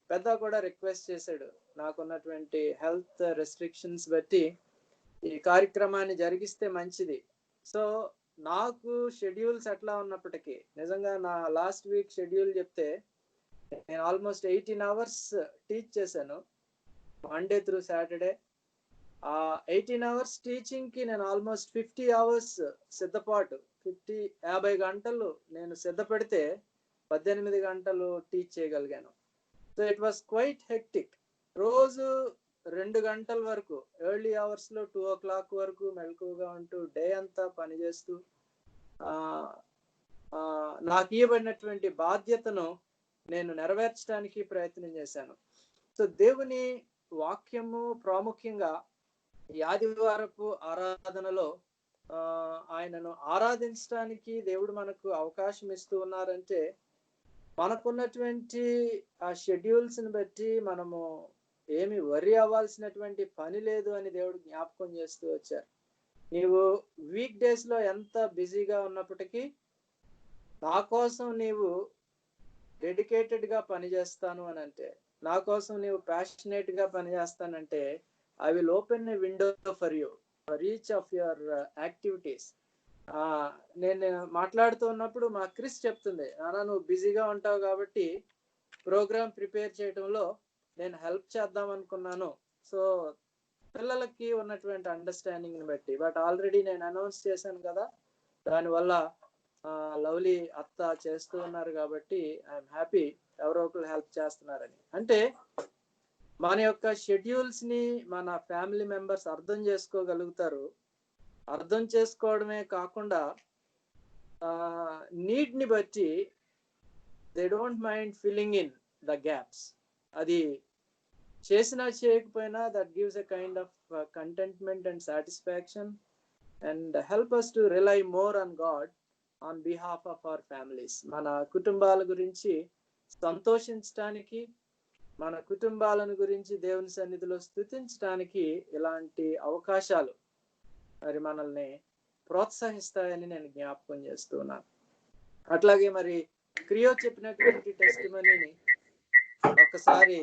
పెద్ద కూడా రిక్వెస్ట్ చేశాడు, నాకున్నటువంటి హెల్త్ రెస్ట్రిక్షన్స్ బట్టి ఈ కార్యక్రమాన్ని జరిగిస్తే మంచిది. సో నాకు షెడ్యూల్స్ ఎట్లా ఉన్నప్పటికీ, నిజంగా నా లాస్ట్ వీక్ షెడ్యూల్ చెప్తే నేను ఆల్మోస్ట్ 18 hours టీచ్ చేశాను, Monday through Saturday. 18 hours teaching కి నేను ఆల్మోస్ట్ 50 hours సిద్ధపాటు, 50 గంటలు నేను సిద్ధపడితే 18 గంటలు టీచ్ చేయగలిగాను. So it was quite hectic. రోజు 2 గంటల వరకు, ఎర్లీ అవర్స్ లో 2 o'clock వరకు మెలకువగా ఉంటూ డే అంతా పనిచేస్తూ నాకు ఇవ్వబడినటువంటి బాధ్యతను నేను నెరవేర్చడానికి ప్రయత్నం చేశాను. సో దేవుని వాక్యము ప్రాముఖ్యంగా ఈ ఆదివారపు ఆరాధనలో ఆయనను ఆరాధించడానికి దేవుడు మనకు అవకాశం ఇస్తూ ఉన్నారంటే మనకున్నటువంటి ఆ షెడ్యూల్స్ ని బట్టి మనము ఏమి వరి అవ్వాల్సినటువంటి పని లేదు అని దేవుడు జ్ఞాపకం చేస్తూ వచ్చారు. నీవు వీక్ డేస్ లో ఎంత బిజీగా ఉన్నప్పటికీ నా కోసం నీవు డెడికేటెడ్ గా పనిచేస్తాను అని అంటే, నా కోసం నీవు ప్యాషనేట్ గా పనిచేస్తానంటే, I will open a window for you for each of your activities. నేను మాట్లాడుతూ ఉన్నప్పుడు మా క్రిస్ చెప్తుంది, నాన్న నువ్వు బిజీగా ఉంటావు కాబట్టి ప్రోగ్రామ్ ప్రిపేర్ చేయడంలో నేను హెల్ప్ చేద్దాం అనుకున్నాను. సో పిల్లలకి ఉన్నటువంటి అండర్స్టాండింగ్ ని బట్టి, బట్ ఆల్రెడీ నేను అనౌన్స్ చేశాను కదా, దానివల్ల లవ్లీ అత్త చేస్తూ ఉన్నారు కాబట్టి ఐఎమ్ హ్యాపీ ఎవరో ఒకరు హెల్ప్ చేస్తున్నారని. అంటే మన యొక్క షెడ్యూల్స్ ని మన ఫ్యామిలీ మెంబర్స్ అర్థం చేసుకోగలుగుతారు. అర్థం చేసుకోవడమే కాకుండా నీడ్ ని బట్టి they don't mind filling in the gaps. అది చేసినా చేయకపోయినా that gives a kind of contentment and satisfaction and help us to rely more on God on behalf of our families. మన కుటుంబాల గురించి సంతోషించడానికి, మన కుటుంబాలను గురించి దేవుని సన్నిధిలో స్తుతించడానికి ఇలాంటి అవకాశాలు మరి మనల్ని ప్రోత్సహిస్తాయని నేను జ్ఞాపకం చేస్తున్నాను. అట్లాగే మరి క్రియో చెప్పినటువంటి టెస్టిమనీని ఒకసారి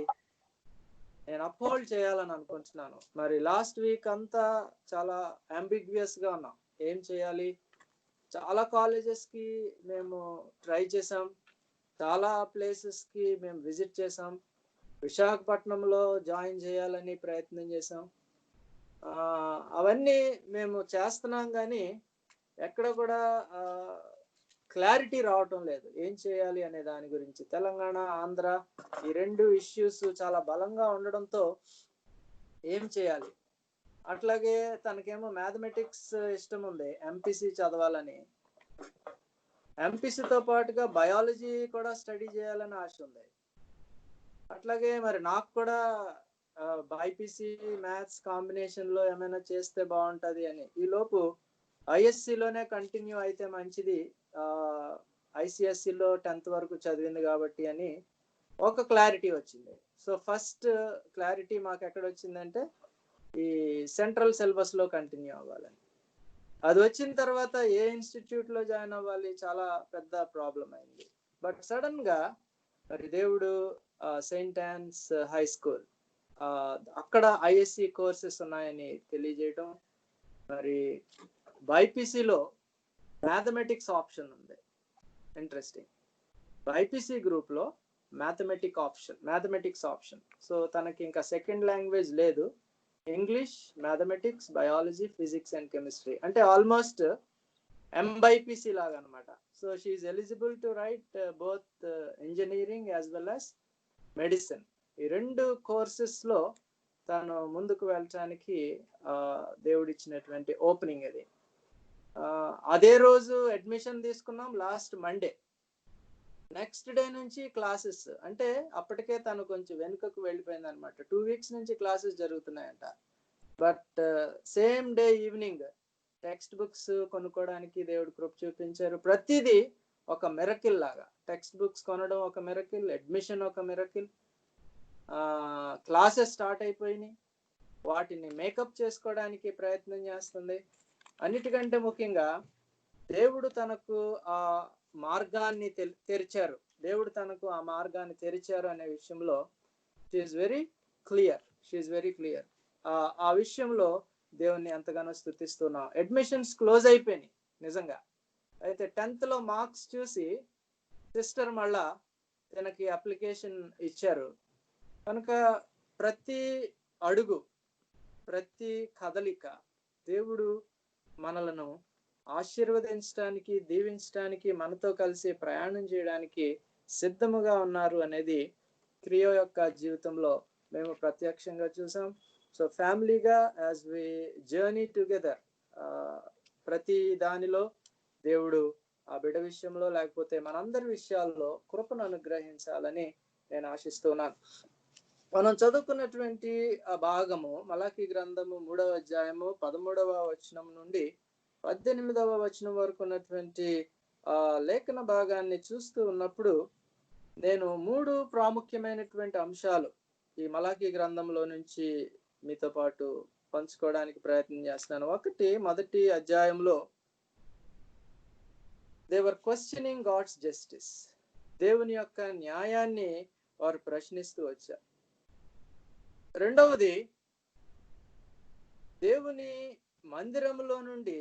నేను అప్హోల్డ్ చేయాలని అనుకుంటున్నాను. మరి లాస్ట్ వీక్ అంతా చాలా అంబిగ్వియస్ గా ఉన్నాం. ఏం చేయాలి? చాలా కాలేజెస్ కి మేము ట్రై చేసాం, చాలా ప్లేసెస్ కి మేము విజిట్ చేసాం, విశాఖపట్నంలో జాయిన్ చేయాలని ప్రయత్నం చేసాం. అవన్నీ మేము చేస్తున్నాం, కానీ ఎక్కడ కూడా క్లారిటీ రావటం లేదు ఏం చేయాలి అనే దాని గురించి. తెలంగాణ, ఆంధ్ర ఈ రెండు ఇష్యూస్ చాలా బలంగా ఉండడంతో ఏం చేయాలి. అట్లాగే తనకేమో మ్యాథమెటిక్స్ ఇష్టం ఉంది, ఎంపీసీ చదవాలని. ఎంపీసీతో పాటుగా బయాలజీ కూడా స్టడీ చేయాలని ఆశ ఉంది. అట్లాగే మరి నాకు కూడా బైపీసీ మ్యాథ్స్ కాంబినేషన్ లో ఏమైనా చేస్తే బాగుంటది అని. ఈ లోపు ఐఎస్సిలోనే కంటిన్యూ అయితే మంచిది, ఐసిఎస్సిలో 10th వరకు చదివింది కాబట్టి అని ఒక క్లారిటీ వచ్చింది. సో ఫస్ట్ క్లారిటీ మాకు ఎక్కడ వచ్చిందంటే ఈ సెంట్రల్ సిలబస్ లో కంటిన్యూ అవ్వాలని. అది వచ్చిన తర్వాత ఏ ఇన్స్టిట్యూట్ లో జాయిన్ అవ్వాలి చాలా పెద్ద ప్రాబ్లం అయింది. బట్ సడన్ గా మరి దేవుడు సెయింట్ యాన్స్ హై స్కూల్ అక్కడ ఐఎస్సి కోర్సెస్ ఉన్నాయని తెలియజేయటం. మరి బైపీసీలో మ్యాథమెటిక్స్ ఆప్షన్ ఉంది. ఇంట్రెస్టింగ్. బైపీసీ గ్రూప్ లో మ్యాథమెటిక్స్ ఆప్షన్. సో తనకి ఇంకా సెకండ్ లాంగ్వేజ్ లేదు, English, mathematics, biology, physics and chemistry. అంటే ఆల్మోస్ట్ ఎంబైపీసీ లాగా అనమాట. So she's eligible to write both engineering as well as medicine. ఈ రెండు కోర్సెస్ లో తను ముందుకు వెళ్ళటానికి దేవుడిచ్చినటువంటి ఓపెనింగ్ అది. అదే రోజు అడ్మిషన్ తీసుకున్నాం, లాస్ట్ మండే. నెక్స్ట్ డే నుంచి క్లాసెస్. అంటే అప్పటికే తను కొంచెం వెనుకకు వెళ్ళిపోయింది అనమాట. 2 weeks నుంచి క్లాసెస్ జరుగుతున్నాయంట. But same day evening text books కొనుక్కోవడానికి దేవుడు కృప చూపించారు. ప్రతిదీ ఒక మిరకిల్ లాగా. టెక్స్ట్ బుక్స్ కొనడం ఒక మిరకిల్, అడ్మిషన్ ఒక మిరకిల్. క్లాసెస్ స్టార్ట్ అయిపోయినాయి, వాటిని మేకప్ చేసుకోవడానికి ప్రయత్నం చేస్తుంది. అన్నిటికంటే ముఖ్యంగా దేవుడు తనకు ఆ మార్గాన్ని తెరిచారు. దేవుడు తనకు ఆ మార్గాన్ని తెరిచారు అనే విషయంలో షీఈస్ వెరీ క్లియర్. ఆ విషయంలో దేవుణ్ణి ఎంతగానో స్తుతిస్తున్నాం. అడ్మిషన్స్ క్లోజ్ అయిపోయినాయి నిజంగా. అయితే 10th లో మార్క్స్ చూసి సిస్టర్ మళ్ళా తనకి అప్లికేషన్ ఇచ్చారు. కనుక ప్రతి అడుగు, ప్రతి కదలిక దేవుడు మనలను ఆశీర్వదించడానికి, దీవించడానికి, మనతో కలిసి ప్రయాణం చేయడానికి సిద్ధముగా ఉన్నారు అనేది క్రియో యొక్క జీవితంలో మేము ప్రత్యక్షంగా చూసాం. సో ఫ్యామిలీగా యాజ్ వి జర్నీ టుగెదర్ ప్రతి దానిలో దేవుడు ఆ బిడ్డ విషయంలో లేకపోతే మనందరి విషయాల్లో కృపను అనుగ్రహించాలని నేను ఆశిస్తున్నాను. మనం చదువుకున్నటువంటి ఆ భాగము మలాకీ గ్రంథము 3వ అధ్యాయము 13వ వచనం నుండి 18వ వచనం వరకు ఉన్నటువంటి ఆ లేఖన భాగాన్ని చూస్తూ ఉన్నప్పుడు నేను 3 ప్రాముఖ్యమైనటువంటి అంశాలు ఈ మలాకీ గ్రంథంలో నుంచి మీతో పాటు పంచుకోవడానికి ప్రయత్నం చేస్తున్నాను. ఒకటి, మొదటి అధ్యాయంలో they were questioning God's justice. దేవుని యొక్క న్యాయాన్ని వారు ప్రశ్నిస్తూ వచ్చారు. రెండవది, దేవుని మందిరంలో నుండి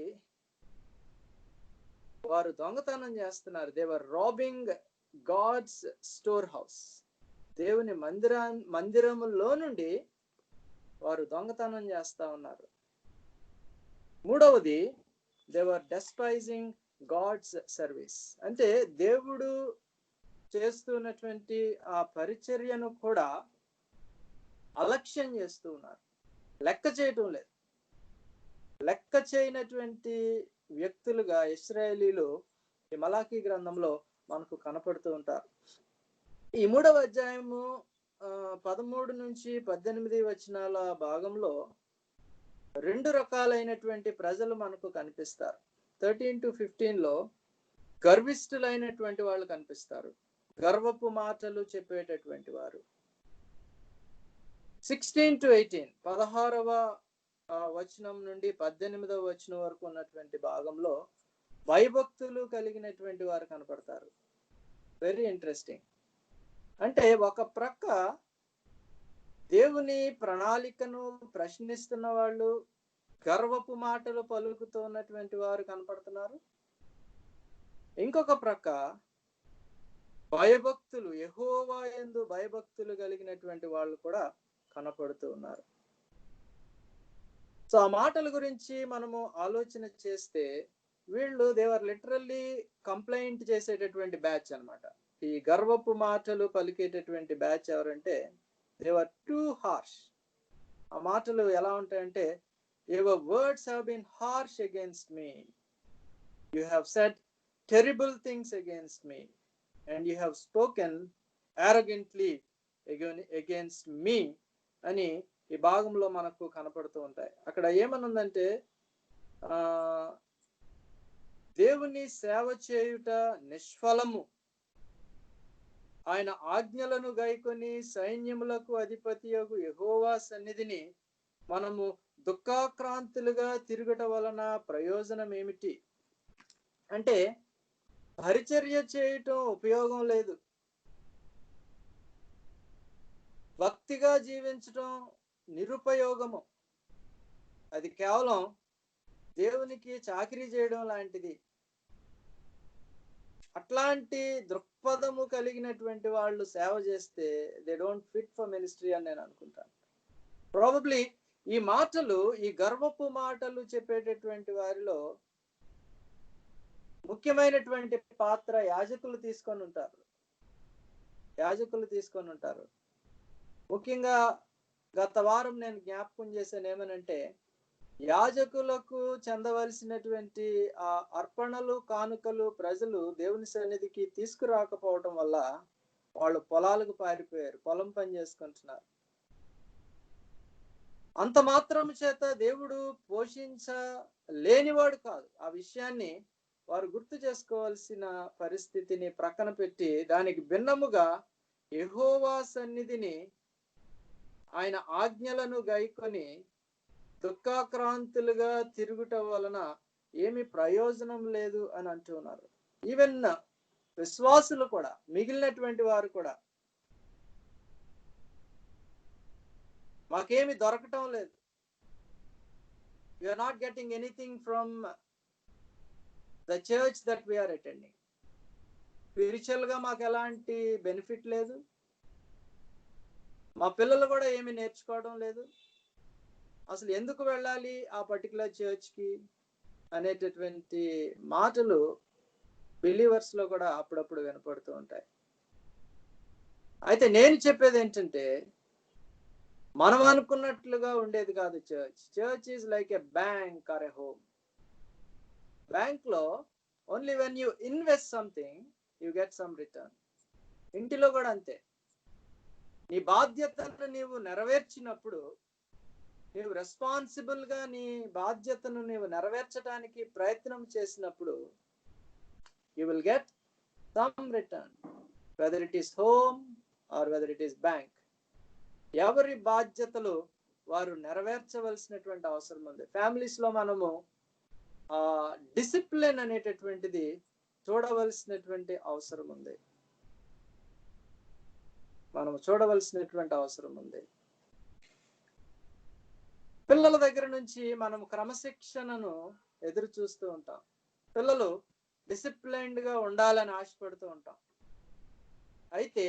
వారు దొంగతనం చేస్తున్నారు. They were robbing God's storehouse. దేవుని మందిరములో నుండి వారు దొంగతనం చేస్తా ఉన్నారు. మూడవది, they were despising God's service. అంటే దేవుడు చేస్తున్నటువంటి ఆ పరిచర్యను కూడా అలక్ష్యం చేస్తూ ఉన్నారు, లెక్క చేయటం లేదు. లెక్క చేయనటువంటి వ్యక్తులుగా ఇశ్రాయేలీలు ఈ మలాకీ గ్రంథంలో మనకు కనపడుతూ ఉంటారు. ఈ 3వ అధ్యాయము 13 నుంచి 18 వచనాల భాగంలో 2 రకాలైనటువంటి ప్రజలు మనకు కనిపిస్తారు. 13 to 15లో గర్విష్ఠులైనటువంటి వాళ్ళు కనిపిస్తారు, గర్వపు మాటలు చెప్పేటటువంటి వారు. 16 to 18 16వ వచనం నుండి 18వ వచనం వరకు ఉన్నటువంటి భాగంలో భయభక్తులు కలిగినటువంటి వారు వెరీ ఇంట్రెస్టింగ్. అంటే ఒక ప్రక్క దేవుని ప్రణాళికను ప్రశ్నిస్తున్న వాళ్ళు, గర్వపు మాటలు పలుకుతున్నటువంటి వారు కనపడుతున్నారు. ఇంకొక ప్రక్క భయభక్తులు, యెహోవా యందు భయభక్తులు కలిగినటువంటి వాళ్ళు కూడా కనపడుతూ ఉన్నారు. సో ఆ మాటల గురించి మనము ఆలోచన చేస్తే వీళ్ళు దేవర్ లిటరల్లీ కంప్లైంట్ చేసేటటువంటి బ్యాచ్ అన్నమాట. ఈ గర్వపు మాటలు పలికేటటువంటి బ్యాచ్ ఎవరంటే దేవర్ టూ హార్ష్. ఆ మాటలు ఎలా ఉంటాయంటే, your words have been harsh against me, you have said terrible things against me, and you have spoken arrogantly against me అని ఈ భాగంలో మనకు కనపడుతూ ఉంటాయి. అక్కడ ఏమనుందంటే, దేవుని సేవ చేయుట నిష్ఫలము, ఆయన ఆజ్ఞలను గైకొని సైన్యములకు అధిపతియగు యెహోవా సన్నిధిని మనము దుఃఖాక్రాంతులుగా తిరుగుట వలన ప్రయోజనం ఏమిటి అంటే, పరిచర్య చేయటం ఉపయోగం లేదు, భక్తిగా జీవించటం నిరుపయోగము, అది కేవలం దేవునికి చాకిరీ చేయడం లాంటిది. అట్లాంటి దృక్పథము కలిగినటువంటి వాళ్ళు సేవ చేస్తే they don't fit for ministry అని నేను అనుకుంటాను. ప్రాబబ్లీ ఈ మాటలు, ఈ గర్వపు మాటలు చెప్పేటటువంటి వారిలో ముఖ్యమైనటువంటి పాత్ర యాజకులు తీసుకొని ఉంటారు. ముఖ్యంగా గత వారం నేను జ్ఞాపకం చేశాను ఏమనంటే, యాజకులకు చెందవలసినటువంటి ఆ అర్పణలు, కానుకలు ప్రజలు దేవుని సన్నిధికి తీసుకురాకపోవటం వల్ల వాళ్ళు పొలాలకు పారిపోయారు, పొలం పని చేసుకుంటున్నారు. అంత మాత్రం చేత దేవుడు పోషించలేనివాడు కాదు. ఆ విషయాన్ని వారు గుర్తు చేసుకోవాల్సిన పరిస్థితిని ప్రక్కన పెట్టి, దానికి భిన్నముగా యెహోవా సన్నిధిని, ఆయన ఆజ్ఞలను గైకొని దుఃఖాక్రాంతులుగా తిరుగుట వలన ఏమి ప్రయోజనం లేదు అని అంటున్నారు. ఈవెన్ విశ్వాసులు కూడా, మిగిలినటువంటి వారు కూడా, మాకేమి దొరకటం లేదు, we're not getting anything from the church that we're attending. Spiritual గా మాకు ఎలాంటి బెనిఫిట్ లేదు, మా పిల్లలు కూడా ఏమి నేర్చుకోవడం లేదు, అసలు ఎందుకు వెళ్ళాలి ఆ పర్టికులర్ చర్చ్కి అనేటటువంటి మాటలు బిలీవర్స్ లో కూడా అప్పుడప్పుడు వినపడుతూ ఉంటాయి. అయితే నేను చెప్పేది ఏంటంటే, మనం అనుకున్నట్లుగా ఉండేది కాదు church. Church is like a bank or a home. Bank లో only when you invest something you get some return. ఇంటిలో కూడా అంతే. నీ బాధ్యతను నీవు నెరవేర్చినప్పుడు, నీవు రెస్పాన్సిబుల్ గా నీ బాధ్యతను నీవు నెరవేర్చడానికి ప్రయత్నం చేసినప్పుడు, you will get some return, whether it is home or whether it is bank. ఎవరి బాధ్యతలు వారు నెరవేర్చవలసినటువంటి అవసరం ఉంది. ఫ్యామిలీస్ లో మనము డిసిప్లిన్ అనేటటువంటిది చూడవలసినటువంటి అవసరం ఉంది. పిల్లల దగ్గర నుంచి మనం క్రమశిక్షణను ఎదురు చూస్తూ ఉంటాం. పిల్లలు డిసిప్లైన్డ్ గా ఉండాలని ఆశపడుతూ ఉంటాం. అయితే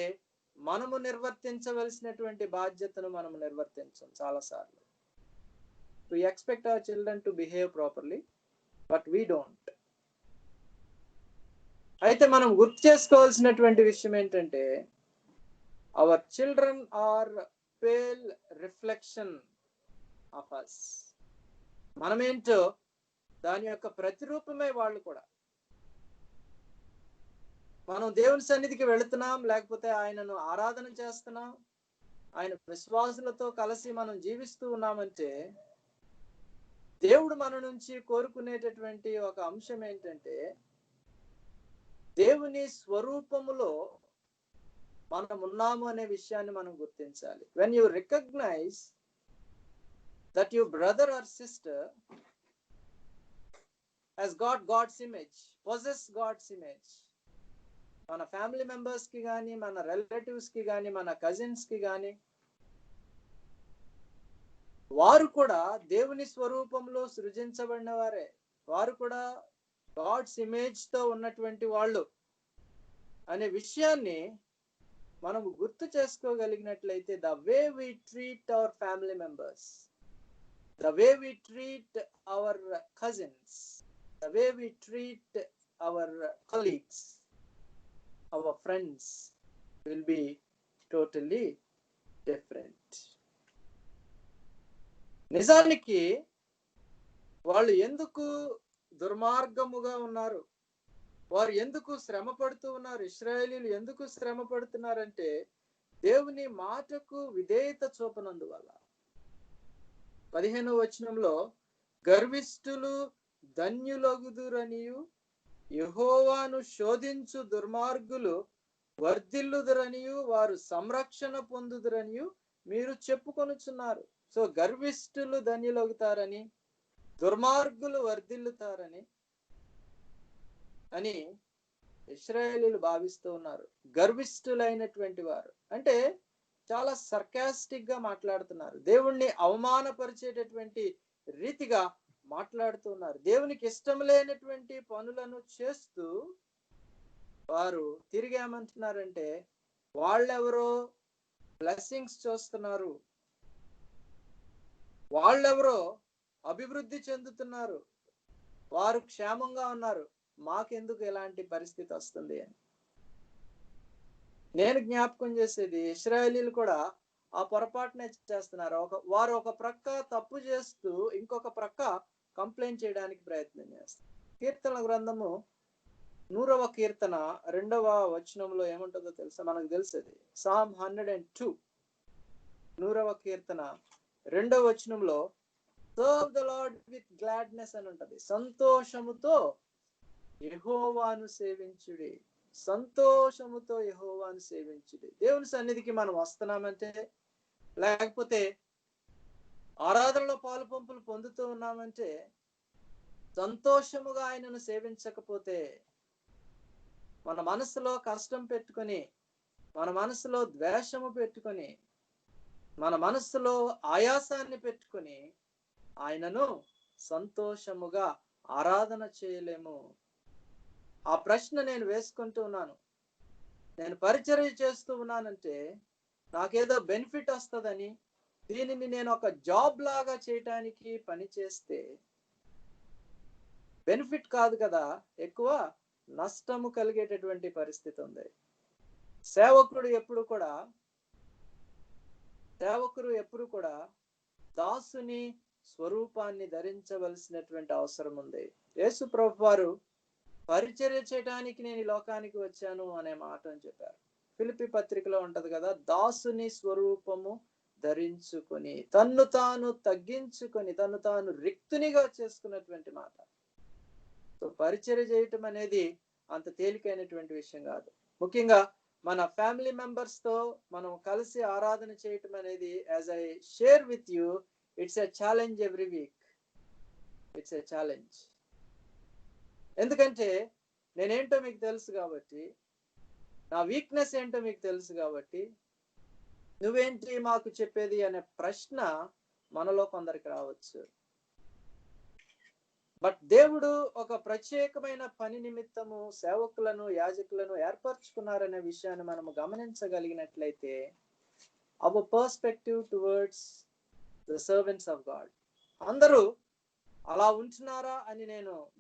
మనము నిర్వర్తించవలసినటువంటి బాధ్యతను మనము నిర్వర్తించం చాలాసార్లు. We expect our children to behave properly, but we don't. అయితే మనం గుర్తు చేసుకోవాల్సినటువంటి విషయం ఏంటంటే, our children are pale reflection of us. మనమేంటో దాని యొక్క ప్రతిరూపమే వాళ్ళు కూడా. మనం దేవుని సన్నిధికి వెళుతున్నాం, లేకపోతే ఆయనను ఆరాధన చేస్తున్నాం, ఆయన విశ్వాసులతో కలిసి మనం జీవిస్తూ ఉన్నామంటే, దేవుడు మన నుంచి కోరుకునేటటువంటి ఒక అంశం ఏంటంటే, దేవుని స్వరూపములో మనం ఉన్నాము అనే విషయాన్ని మనం గుర్తించాలి. When you recognize that your brother or sister has got God's image, possess God's image, మన ఫ్యామిలీ మెంబర్స్ కి కానీ, మన రిలేటివ్స్ కి కానీ, మన కజిన్స్ కి కానీ వారు కూడా దేవుని స్వరూపంలో సృజించబడిన వారే, వారు కూడా గాడ్స్ ఇమేజ్ తో ఉన్నటువంటి వాళ్ళు అనే విషయాన్ని మనం గుర్తు చేసుకోగలిగినట్లయితే, the way we treat our family members, the way we treat our cousins, the way we treat our colleagues, our friends will be totally different. నిజానికి వాళ్ళు ఎందుకు దుర్మార్గముగా ఉన్నారు, వారు ఎందుకు శ్రమ పడుతూ ఉన్నారు, ఇశ్రాయేలీలు ఎందుకు శ్రమ పడుతున్నారంటే దేవుని మాటకు విధేయత చూపనందువల్ల. 15వ వచనంలో గర్విష్ఠులు ధన్యులగుదురనియు యెహోవాను శోధించు దుర్మార్గులు వర్ధిల్లుదురనియు వారు సంరక్షణ పొందుదురనియు మీరు చెప్పుకొనుచున్నారు. సో గర్విష్ఠులు ధన్యులగుతారని, దుర్మార్గులు వర్ధిల్లుతారని అని ఇశ్రాయేలీలు భావిస్తూ ఉన్నారు. గర్విష్ఠులైనటువంటి వారు అంటే చాలా సర్కాస్టిక్ గా మాట్లాడుతున్నారు, దేవుణ్ణి అవమానపరిచేటటువంటి రీతిగా మాట్లాడుతున్నారు. దేవునికి ఇష్టం లేనటువంటి పనులను చేస్తూ వారు తిరిగి ఏమంటున్నారంటే వాళ్ళెవరో బ్లెస్సింగ్స్ చూస్తున్నారు, వాళ్ళెవరో అభివృద్ధి చెందుతున్నారు, వారు క్షేమంగా ఉన్నారు, మాకెందుకు ఎలాంటి పరిస్థితి వస్తుంది అని. నేను జ్ఞాపకం చేసేది, ఇశ్రాయేలీలు కూడా ఆ పొరపాటునే చేస్తున్నారు. వారు ఒక ప్రక్క తప్పు చేస్తూ ఇంకొక ప్రక్క కంప్లైంట్ చేయడానికి ప్రయత్నం చేస్తారు. కీర్తన గ్రంథము 100వ కీర్తన 2వ వచనంలో ఏముంటుందో తెలుసా? మనకు తెలిసేది Psalm 102 100వ కీర్తన 2వ వచనంలో serve the lord with gladness అని ఉంటది. సంతోషముతో యెహోవాను సేవించుడి, సంతోషముతో యెహోవాను సేవించుడి. దేవుని సన్నిధికి మనం వస్తున్నామంటే, లేకపోతే ఆరాధనలో పాలు పంపులు పొందుతూ ఉన్నామంటే, సంతోషముగా ఆయనను సేవించకపోతే, మన మనసులో కష్టం పెట్టుకొని, మన మనసులో ద్వేషము పెట్టుకొని, మన మనసులో ఆయాసాన్ని పెట్టుకొని ఆయనను సంతోషముగా ఆరాధన చేయలేము. ఆ ప్రశ్న నేను వేసుకుంటూ ఉన్నాను. నేను పరిచర్య చేస్తూ ఉన్నానంటే నాకేదో బెనిఫిట్ వస్తుందని, దీనిని నేను ఒక జాబ్ లాగా చేయటానికి పని చేస్తే బెనిఫిట్ కాదు కదా, ఎక్కువ నష్టము కలిగేటటువంటి పరిస్థితి ఉంది. సేవకుడు ఎప్పుడు కూడా దాసుని స్వరూపాన్ని ధరించవలసినటువంటి అవసరం ఉంది. యేసు ప్రభువు వారు పరిచర్య చేయడానికి నేను ఈ లోకానికి వచ్చాను అనే మాట అని చెప్పారు. ఫిలిప్పీ పత్రికలో ఉంటది కదా, దాసుని స్వరూపము ధరించుకొని తన్ను తాను తగ్గించుకొని తన్ను తాను రిక్తునిగా చేసుకున్నటువంటి మాట. సో పరిచర్య చేయటం అనేది అంత తేలికైనటువంటి విషయం కాదు. ముఖ్యంగా మన ఫ్యామిలీ మెంబర్స్ తో మనం కలిసి ఆరాధన చేయటం అనేది, as I share with you, it's a challenge every week. It's a challenge. ఎందుకంటే నేనేంటో మీకు తెలుసు కాబట్టి, నా వీక్నెస్ ఏంటో మీకు తెలుసు కాబట్టి, నువ్వేంటి మాకు చెప్పేది అనే ప్రశ్న మనలో కొందరికి రావచ్చు. బట్ దేవుడు ఒక ప్రత్యేకమైన పని నిమిత్తము సేవకులను, యాజకులను ఏర్పరచుకున్నారనే విషయాన్ని మనము గమనించగలిగినట్లయితే, our perspective towards the servants of God, అందరూ అలా ఉంటున్నారా అని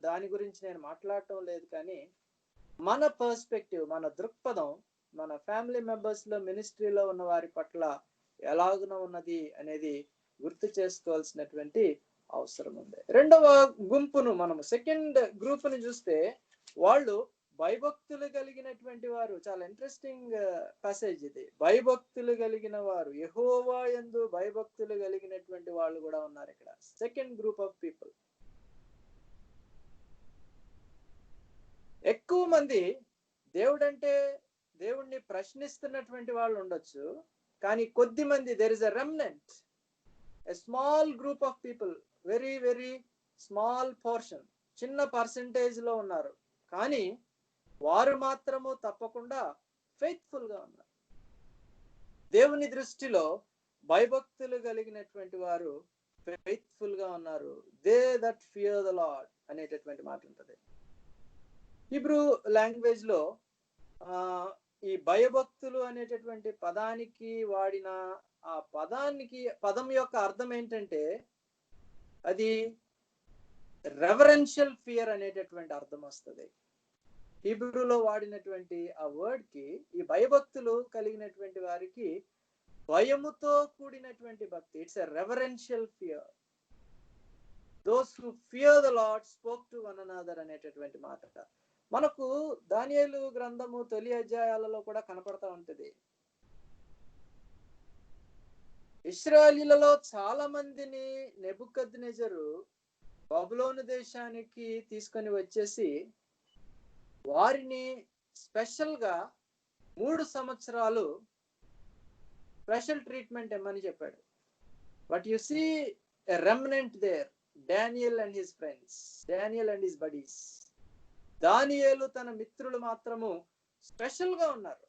దాని గురించి నేను మాట్లాడటం లేదు. కానీ మన పర్స్పెక్టివ్, మన దృక్పథం, మన ఫ్యామిలీ మెంబర్స్ లో మినిస్ట్రీలో ఉన్న వారి పట్ల ఎలాగున ఉన్నది అనేది గుర్తు చేసుకోవాల్సినటువంటి అవసరం ఉంది. రెండవ గుంపును, మనం సెకండ్ గ్రూప్ ని చూస్తే, వాళ్ళు భయభక్తులు కలిగినటువంటి వారు. చాలా ఇంట్రెస్టింగ్ ప్యాసేజ్ ఇది. భయభక్తులు కలిగిన వారు, యెహోవా యందు భయభక్తులు కలిగినటువంటి వాళ్ళు కూడా ఉన్నారు ఇక్కడ. Second group of people. ఎక్కువ మంది దేవుణ్ణి ప్రశ్నిస్తున్నటువంటి వాళ్ళు ఉండొచ్చు, కానీ కొద్ది మంది, there is a remnant, a small group of people, very very small portion, చిన్న పర్సెంటేజ్ లో ఉన్నారు, కానీ వారు మాత్రము తప్పకుండా ఫెయిత్ఫుల్ గా ఉన్నారు. దేవుని దృష్టిలో భయభక్తులు కలిగినటువంటి వారు ఫెయిత్ఫుల్ గా ఉన్నారు. They that fear the lord అనేటటువంటి మాట ఉంటుంది. హీబ్రూ లాంగ్వేజ్ లో ఈ భయభక్తులు అనేటటువంటి పదానికి వాడిన ఆ పదం యొక్క అర్థం ఏంటంటే అది రెవరెన్షియల్ ఫియర్ అనేటటువంటి అర్థం వస్తుంది. హీబ్రూలో వాడినటువంటి ఆ వర్డ్ కి ఈ భయభక్తులు కలిగినటువంటి వారికి భయముతో కూడినటువంటి భక్తి. It's a reverential fear. Those who fear the lord spoke to one another అనేటటువంటి మాట మనకు దానియేలు గ్రంథము తొలి అధ్యాయాలలో కూడా కనపడతా ఉంటుంది. ఇశ్రాయేలీలలో చాలా మందిని నెబుకద్నెజరు బబులోను దేశానికి తీసుకొని వచ్చేసి వారిని స్పెషల్ గా 3 సంవత్సరాలు స్పెషల్ ట్రీట్మెంట్ ఇమ్మని చెప్పాడు. But you see a remnant there, Daniel and his friends, Daniel and his buddies. దానియేలు తన మిత్రులు మాత్రము స్పెషల్ గా ఉన్నారు.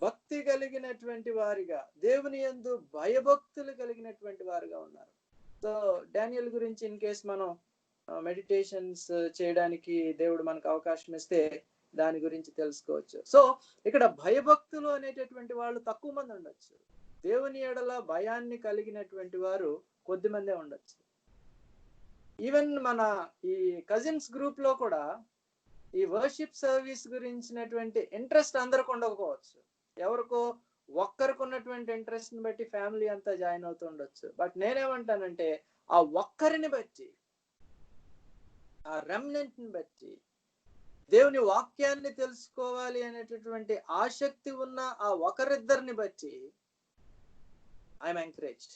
భక్తి కలిగినటువంటి వారిగా, దేవుని యందు భయభక్తులు కలిగినటువంటి వారుగా ఉన్నారు. సో డానియల్ గురించి ఇన్ కేస్ మనం మెడిటేషన్స్ చేయడానికి దేవుడు మనకు అవకాశం ఇస్తే దాని గురించి తెలుసుకోవచ్చు. సో ఇక్కడ భయభక్తులు అనేటటువంటి వాళ్ళు తక్కువ మంది ఉండొచ్చు. దేవుని ఎడల భయాన్ని కలిగినటువంటి వారు కొద్ది మందే ఉండొచ్చు. ఈవెన్ మన ఈ కజిన్స్ గ్రూప్ లో కూడా ఈ వర్షిప్ సర్వీస్ గురించినటువంటి ఇంట్రెస్ట్ అందరికి ఉండకపోవచ్చు. ఎవరికో ఒక్కరికి ఉన్నటువంటి ఇంట్రెస్ట్ ని బట్టి ఫ్యామిలీ అంతా జాయిన్ అవుతూ ఉండొచ్చు. బట్ నేనేమంటానంటే ఆ ఒక్కరిని బట్టి, ఆ రెమినెంట్ ని బట్టి, దేవుని వాక్యాన్ని తెలుసుకోవాలి అనేటటువంటి ఆసక్తి ఉన్న ఆ ఒకరిద్దరిని బట్టి ఐఎమ్ ఎంకరేజ్డ్.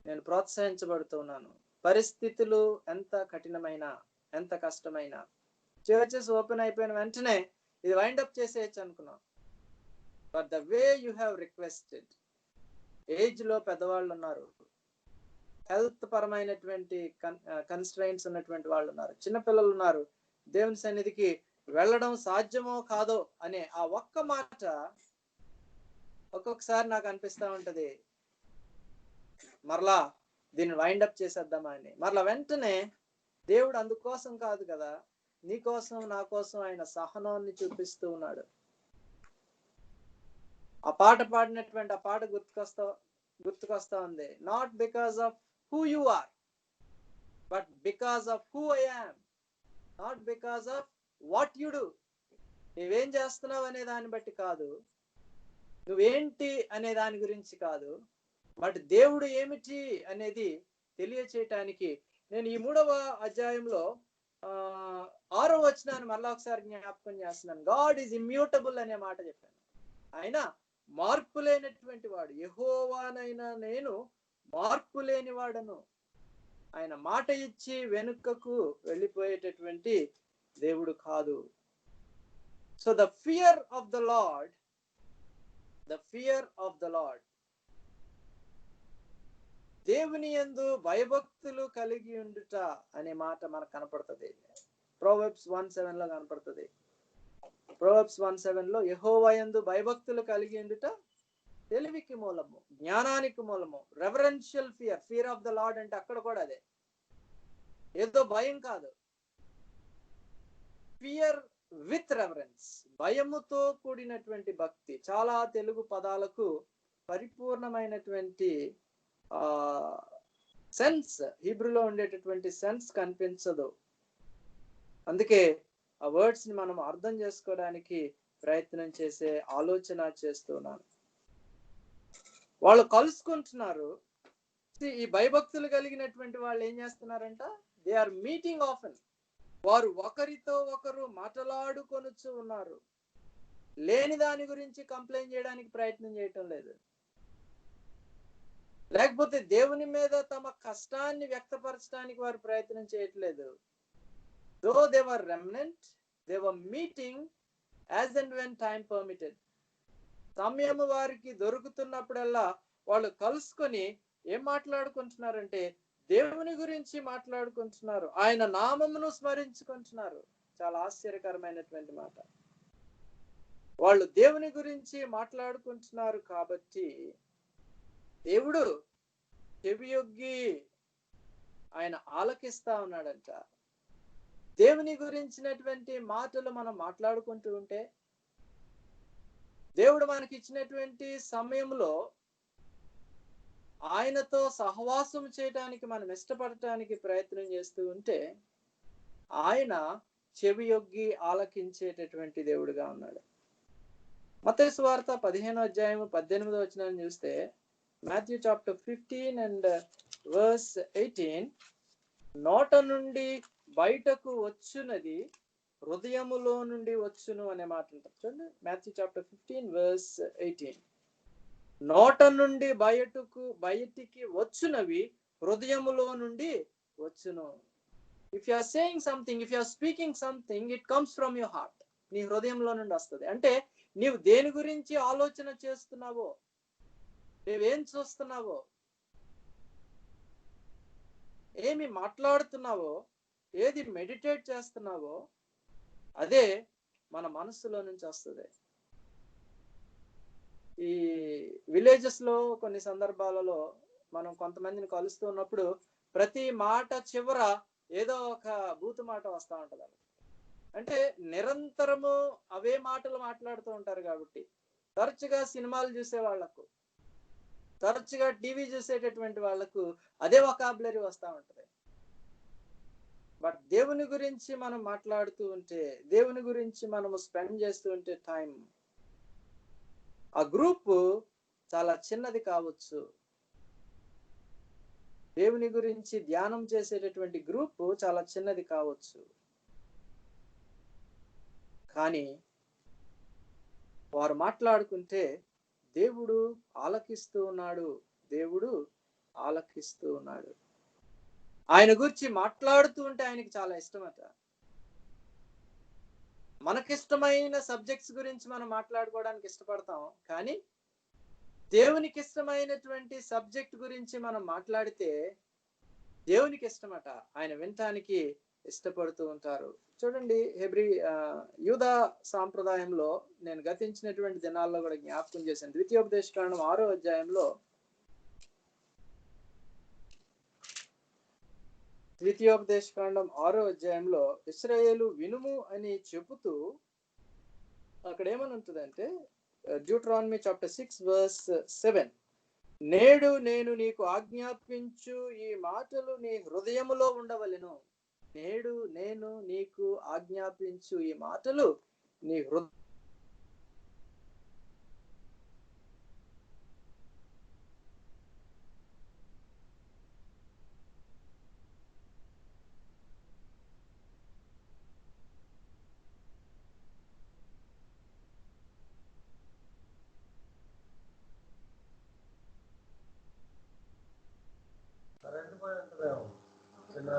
నేను ప్రోత్సహించబడుతున్నాను. పరిస్థితులు ఎంత కఠినమైనా, ఎంత కష్టమైనా, చర్చెస్ ఓపెన్ అయిపోయిన వెంటనే ఇది వైండ్ అప్ చేసేయచ్చు అనుకున్నాం. But the way you have requested, age లో పెద్దవాళ్ళు ఉన్నారు, హెల్త్ పరమైనటువంటి కన్స్ట్రైంట్స్ ఉన్నటువంటి వాళ్ళు ఉన్నారు, చిన్నపిల్లలు ఉన్నారు, దేవుని సన్నిధికి వెళ్ళడం సాధ్యమో కాదో అనే ఆ ఒక్క మాట ఒక్కొక్కసారి నాకు అనిపిస్తా ఉంటది, మరలా దీన్ని వైండప్ చేసేద్దామా అని. మరలా వెంటనే దేవుడు అందుకోసం కాదు కదా, నీ కోసం నా కోసం ఆయన సహనాన్ని చూపిస్తూ ఉన్నాడు. ఆ పాట పాడినటువంటి ఆ పాట గుర్తుకొస్తా ఉంది. Not because of who you are, but because of who I am. Not because of what you do, నువ్వేం చేస్తున్నావు అనే దాన్ని బట్టి కాదు, నువ్వేంటి అనే దాని గురించి కాదు, బట్ దేవుడు ఏమిటి అనేది తెలియచేయటానికి నేను ఈ 3వ అధ్యాయంలో 6వ వచనాన్ని మళ్ళా ఒకసారి జ్ఞాపకం చేస్తున్నాను. గాడ్ ఈజ్ ఇమ్యూటబుల్ అనే మాట చెప్పాను. ఆయన మార్పు లేనటువంటి వాడు. యెహోవానైనా నేను మార్పు లేని వాడను. ఆయన మాట ఇచ్చి వెనుకకు వెళ్ళిపోయేటటువంటి దేవుడు కాదు. So the fear of the lord, the fear of the lord, దేవుని యందు భయభక్తులు కలిగి ఉండుట అనే మాట మనకు కనపడుతుంది. ప్రోవర్బ్స్ 1:7 లో కనపడుతుంది. ప్రోవర్బ్స్ 1:7 లో యెహోవా యందు భయభక్తులు కలిగి ఉండుట తెలివికి మూలము, జ్ఞానానికి మూలము. Reverential fear, fear of the lord అంటే అక్కడ కూడా అదే, ఏదో భయం కాదు, ఫియర్ విత్ రెవరెన్స్, భయముతో కూడినటువంటి భక్తి. చాలా తెలుగు పదాలకు పరిపూర్ణమైనటువంటి సెన్స్ హీబ్రూలో ఉండేటటువంటి సెన్స్ కనిపించదు. అందుకే ఆ వర్డ్స్ ని మనం అర్థం చేసుకోవడానికి ప్రయత్నం చేసే ఆలోచన చేస్తున్నాను. వాళ్ళు కలుసుకుంటున్నారు. ఈ భయభక్తులు కలిగినటువంటి వాళ్ళు ఏం చేస్తున్నారంట, దే ఆర్ మీటింగ్ ఆఫెన్. వారు ఒకరితో ఒకరు మాట్లాడుకొనుచు ఉన్నారు. లేని దాని గురించి కంప్లైంట్ చేయడానికి ప్రయత్నం చేయటం లేదు, లేకపోతే దేవుని మీద తమ కష్టాన్ని వ్యక్తపరచడానికి వారు ప్రయత్నం చేయట్లేదు. Though they were remnant, they were meeting as and when time permitted. సమయం వారికి దొరుకుతున్నప్పుడల్లా వాళ్ళు కలుసుకొని ఏం మాట్లాడుకుంటున్నారంటే దేవుని గురించి మాట్లాడుకుంటున్నారు, ఆయన నామమును స్మరించుకుంటున్నారు. చాలా ఆశ్చర్యకరమైనటువంటి మాట. వాళ్ళు దేవుని గురించి మాట్లాడుకుంటున్నారు కాబట్టి దేవుడు చెవియొగ్గి ఆయన ఆలకిస్తా ఉన్నాడంట. దేవుని గురించినటువంటి మాటలు మనం మాట్లాడుకుంటూ ఉంటే, దేవుడు మనకి ఇచ్చినటువంటి సమయంలో ఆయనతో సహవాసం చేయడానికి మనం ఇష్టపడటానికి ప్రయత్నం చేస్తూ ఉంటే, ఆయన చెవియొగ్గి ఆలకించేటటువంటి దేవుడుగా ఉన్నాడు. మత్తయి సువార్త 15వ అధ్యాయం 18వ వచనాన్ని చూస్తే, మాథ్యూ చాప్టర్ 15 and verse 18, నోట నుండి బయటకు వచ్చునది హృదయములో నుండి వచ్చును అనే మాట ఉంటుంది. చూడండి, మాథ్యూ చాప్టర్ 15 verse 18, నోట నుండి బయటికి వచ్చునవి హృదయములో నుండి వచ్చును. If you are saying something, if you are speaking something, it comes from your heart. నీ హృదయంలో నుండి వస్తుంది. అంటే నీవు దేని గురించి ఆలోచన చేస్తున్నావో, నువ్వేం చూస్తున్నావో, ఏమి మాట్లాడుతున్నావో, ఏది మెడిటేట్ చేస్తున్నావో, అదే మన మనస్సులో నుంచి వస్తుంది. ఈ విలేజెస్ లో కొన్ని సందర్భాలలో మనం కొంతమందిని కలుస్తూ ఉన్నప్పుడు ప్రతి మాట చివర ఏదో ఒక బూతు మాట వస్తూ ఉంటది. అంటే నిరంతరము అవే మాటలు మాట్లాడుతూ ఉంటారు కాబట్టి, తరచుగా సినిమాలు చూసే వాళ్లకు, తరచుగా టీవీ చూసేటటువంటి వాళ్లకు అదే వొకాబులరీ వస్తూ ఉంటది. బట్ దేవుని గురించి మనం మాట్లాడుతూ ఉంటే, దేవుని గురించి మనము స్పెండ్ చేస్తూ ఉంటే టైం, ఆ గ్రూప్ చాలా చిన్నది కావచ్చు. దేవుని గురించి ధ్యానం చేసేటటువంటి గ్రూప్ చాలా చిన్నది కావచ్చు, కానీ వారు మాట్లాడుకుంటే దేవుడు ఆలకిస్తూ ఉన్నాడు. దేవుడు ఆలకిస్తూ ఉన్నాడు. ఆయన గురించి మాట్లాడుతూ ఉంటే ఆయనకి చాలా ఇష్టమట. మనకిష్టమైన సబ్జెక్ట్స్ గురించి మనం మాట్లాడుకోవడానికి ఇష్టపడతాం, కానీ దేవునికి ఇష్టమైనటువంటి సబ్జెక్ట్ గురించి మనం మాట్లాడితే దేవునికి ఇష్టమట. ఆయన వినటానికి ఇష్టపడుతూ ఉంటారు. చూడండి, యూదా సాంప్రదాయంలో నేను గతించినటువంటి దినాల్లో కూడా జ్ఞాపకం చేశాను. ద్వితీయోపదేశకాండం 6వ అధ్యాయంలో, ద్వితీయోపదేశకాండం 6వ అధ్యాయంలో ఇశ్రాయేలు వినుము అని చెబుతూ అక్కడ ఏమని ఉంటుందంటే, డ్యూటరానమీ చాప్టర్ 6 verse 7, నేడు నేను నీకు ఆజ్ఞాపించు ఈ మాటలు నీ హృదయములో ఉండవలెను. నేడు నేను నీకు ఆజ్ఞాపించు ఈ మాటలు నీ హృదయ కరెంట్ పోయి ఉంటుందేమో చిన్న.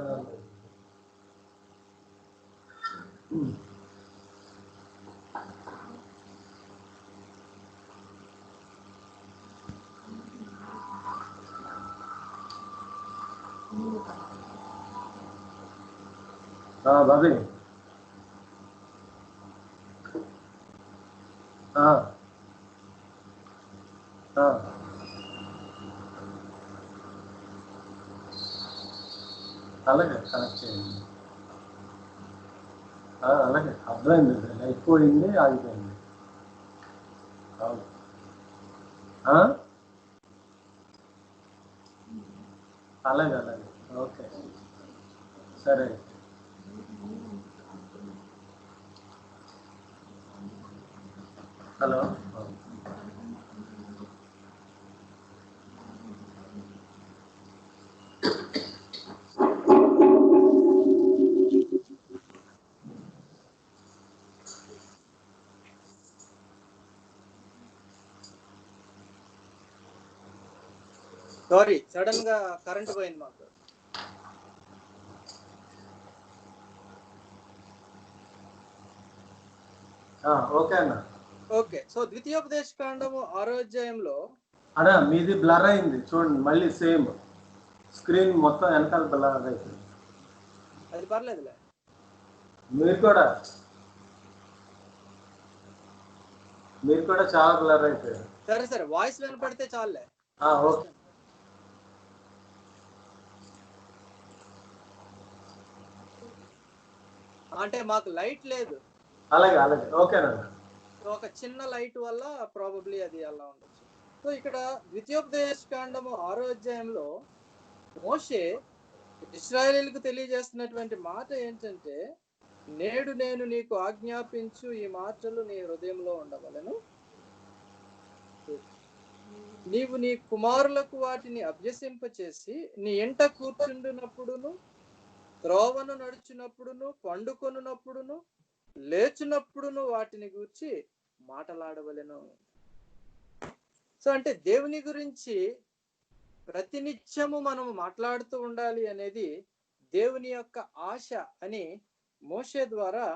బాబీ, అలాగే కనెక్ట్ చేయండి. అలాగే అర్థమైంది. లైట్ పోయింది, ఆగిపోయింది. అవును, అలాగే అలాగే, ఓకే, సరే. హలో, సారీ, సడన్ గా కరెంట్ పోయింది మాకు. ఓకే అన్న. ఓకే, సో ద్వితీయోపదేశకాండము 6వ అధ్యాయంలో అన్నా మీది బ్లర్ అయింది చూడండి, మళ్ళీ సేమ్ స్క్రీన్ మొత్తం వెనకాల బ్లర్ అయిపోయింది. అది పర్లేదులే. మీరు కూడా చాలా బ్లర్ అయిపోయారు. సరే సరే, వాయిస్ వినపడితే చాలులే. ఓకే. అంటే మాకు లైట్ లేదు, అలాగే అలాగే ఓకేనండి. ఒక చిన్న లైట్ వల్ల ప్రాబబ్లీ అది అలా ఉండొచ్చు. సో ఇక్కడ ద్వితీయోపదేశ కాండము 6వ అధ్యాయంలో మోషే ఇశ్రాయేలీయులకు తెలియజేస్తున్నటువంటి మాట ఏంటంటే, నేడు నేను నీకు ఆజ్ఞాపించు ఈ మాటలు నీ హృదయంలో ఉండవలను, నీవు నీ కుమారులకు వాటిని అభ్యసింపచేసి నీ ఇంట కూర్చుండునప్పుడును, త్రోవను నడుచునప్పుడును, పండుకొనున్నప్పుడును, లేచినప్పుడును వాటిని గూర్చి మాటలాడవలెను. సో అంటే దేవుని గురించి ప్రతినిత్యము మనము మాట్లాడుతూ ఉండాలి అనేది దేవుని యొక్క ఆశ అని మోషే ద్వారా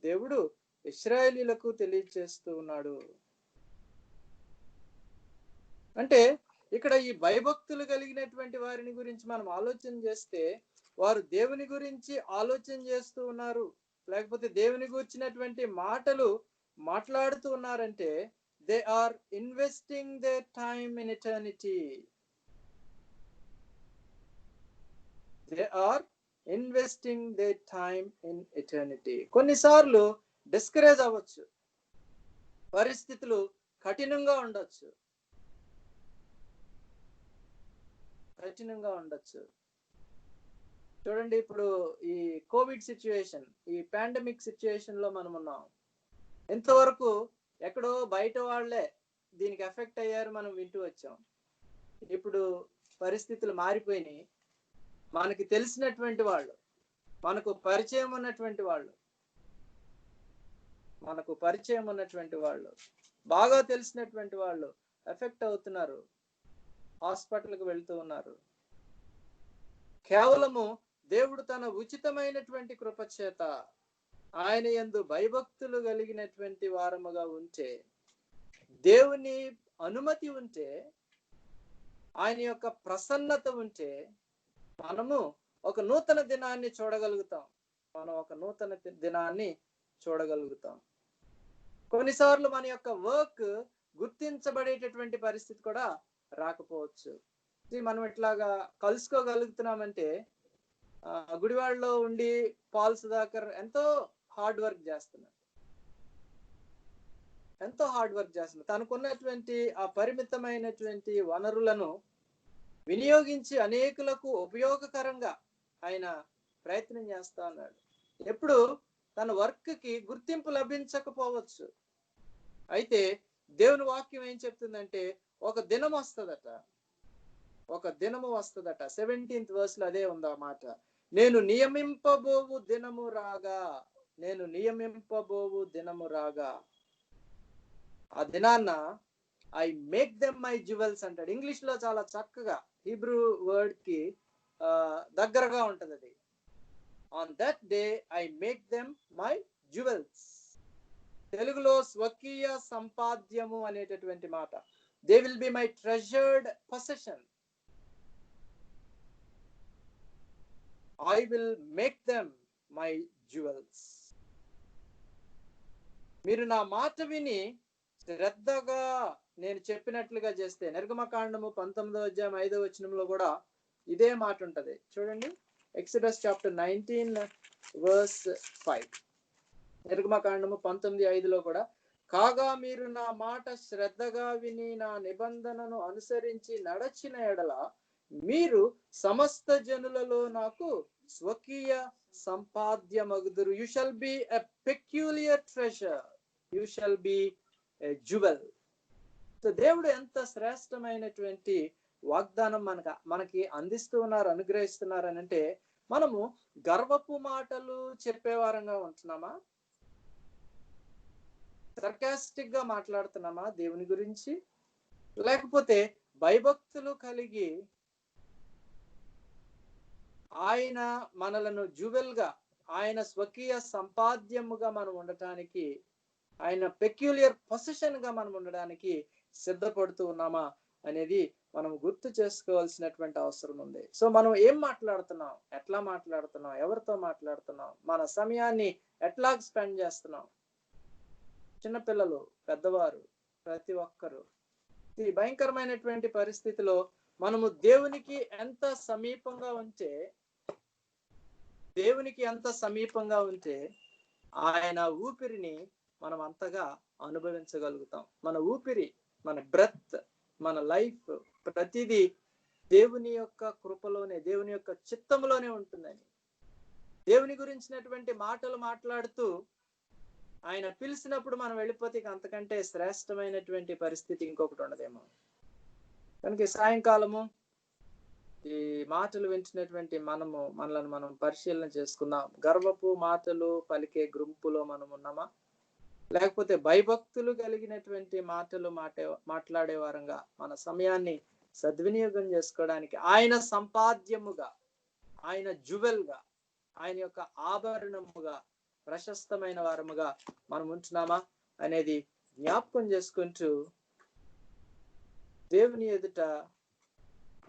దేవుడు ఇశ్రాయేలీయులకు తెలియజేస్తూ ఉన్నాడు. అంటే ఇక్కడ ఈ భయభక్తులు కలిగినటువంటి వారిని గురించి మనం ఆలోచన చేస్తే, వారు దేవుని గురించి ఆలోచన చేస్తూ ఉన్నారు, లేకపోతే దేవుని గురించినటువంటి మాటలు మాట్లాడుతూ ఉన్నారంటే they are investing their time in eternity. They are investing their time in eternity. కొన్నిసార్లు డిస్కరేజ్ అవ్వచ్చు, పరిస్థితులు కఠినంగా ఉండొచ్చు. చూడండి, ఇప్పుడు ఈ కోవిడ్ సిచ్యువేషన్, ఈ పాండమిక్ సిచ్యువేషన్ లో మనం ఉన్నాం. ఇంతవరకు ఎక్కడో బయట వాళ్ళే దీనికి ఎఫెక్ట్ అయ్యారు మనం వింటూ వచ్చాం. ఇప్పుడు పరిస్థితులు మారిపోయినాయి. మనకి తెలిసినటువంటి వాళ్ళు, మనకు పరిచయం ఉన్నటువంటి వాళ్ళు, బాగా తెలిసినటువంటి వాళ్ళు ఎఫెక్ట్ అవుతున్నారు, హాస్పిటల్కి వెళ్తూ ఉన్నారు. కేవలము దేవుడు తన ఉచితమైనటువంటి కృపచేత ఆయన యందు భయభక్తులు కలిగినటువంటి వారముగా ఉంటే, దేవుని అనుమతి ఉంటే, ఆయన యొక్క ప్రసన్నత ఉంటే మనము ఒక నూతన దినాన్ని చూడగలుగుతాం. కొన్నిసార్లు మన యొక్క వర్క్ గుర్తించబడేటటువంటి పరిస్థితి కూడా రాకపోవచ్చు. మనం ఇట్లాగా కలుసుకోగలుగుతున్నామంటే, గుడివాడలో ఉండి పాల్ సుధాకర్ ఎంతో హార్డ్ వర్క్ చేస్తున్నారు. తనకున్నటువంటి ఆ పరిమితమైనటువంటి వనరులను వినియోగించి అనేకులకు ఉపయోగకరంగా ఆయన ప్రయత్నం చేస్తా ఉన్నాడు. ఎప్పుడు తన వర్క్ కి గుర్తింపు లభించకపోవచ్చు. అయితే దేవుని వాక్యం ఏం చెప్తుందంటే, ఒక దినము వస్తుందట. 17th verse లో అదే ఉంది ఆ మాట. నేను నియమింపబోవు దినము రాగా ఆ దినాన్న I make them my jewels అంటాడు. ఇంగ్లీష్ లో చాలా చక్కగా, హీబ్రూ వర్డ్ కి దగ్గరగా ఉంటది అది. On that day I make them my jewels. తెలుగులో స్వకీయ సంపాద్యము అనేటటువంటి మాట. They will be my treasured possession. I will make them my jewels. మీరు నా మాట విని శ్రద్ధగా నేను చెప్పినట్లుగా చేస్తే, నిర్గమకాండము 19వ అధ్యాయం 5వ వచనంలో కూడా ఇదే మాట ఉంటది. చూడండి, ఎక్సోడస్ చాప్టర్ 19 verse 5. నిర్గమకాండము 19:5లో కూడా, కాగా మీరు నా మాట శ్రద్ధగా విని నా నిబంధనను అనుసరించి నడచిన ఎడల మీరు సమస్త జనులలో నాకు స్వకీయ సంపాద్యమగుదురు. You shall be a peculiar treasure, you shall be a jewel. So దేవుడు ఎంత శ్రేష్టమైనటువంటి వాగ్దానం మనకి అందిస్తూ ఉన్నారు, అనుగ్రహిస్తున్నారు అని అంటే, మనము గర్వపు మాటలు చెప్పేవారంగా ఉంటున్నామా? సర్కాస్టిక్ గా మాట్లాడుతున్నామా దేవుని గురించి? లేకపోతే భయభక్తులు కలిగి ఆయన మనలను జ్యువెల్ గా, ఆయన స్వకీయ సంపాద్యముగా మనం ఉండటానికి, ఆయన పెక్యులియర్ పొజిషన్ గా మనం ఉండడానికి సిద్ధపడుతూ ఉన్నామా అనేది మనం గుర్తు చేసుకోవాల్సినటువంటి అవసరం ఉంది. సో మనం ఏం మాట్లాడుతున్నాం, ఎట్లా మాట్లాడుతున్నాం, ఎవరితో మాట్లాడుతున్నాం, మన సమయాన్ని ఎట్లా స్పెండ్ చేస్తున్నాం? చిన్నపిల్లలు, పెద్దవారు, ప్రతి ఒక్కరు ఈ భయంకరమైనటువంటి పరిస్థితిలో మనము దేవునికి ఎంత సమీపంగా ఉంటే దేవునికి ఎంత సమీపంగా ఉంటే ఆయన ఊపిరిని మనం అంతగా అనుభవించగలుగుతాం. మన ఊపిరి, మన బ్రెత్, మన లైఫ్ ప్రతిదీ దేవుని యొక్క కృపలోనే, దేవుని యొక్క చిత్తంలోనే ఉంటుందని, దేవుని గురించినటువంటి మాటలు మాట్లాడుతూ ఆయన పిలిచినప్పుడు మనం వెళ్ళిపోతే అంతకంటే శ్రేష్టమైనటువంటి పరిస్థితి ఇంకొకటి ఉండదేమో. కనుక సాయంకాలము ఈ మాటలు వింటున్నటువంటి మనలను మనం పరిశీలన చేసుకుందాం. గర్వపు మాటలు పలికే గుంపులో మనం ఉన్నామా, లేకపోతే భయభక్తులు కలిగినటువంటి మాటలు మాట్లాడే వారంగా మన సమయాన్ని సద్వినియోగం చేసుకోవడానికి ఆయన సంపాద్యముగా, ఆయన జ్యువెల్గా, ఆయన యొక్క ఆభరణముగా, ప్రశస్తమైన వారముగా మనం ఉంటున్నామా అనేది జ్ఞాపకం చేసుకుంటూ దేవుని ఎదుట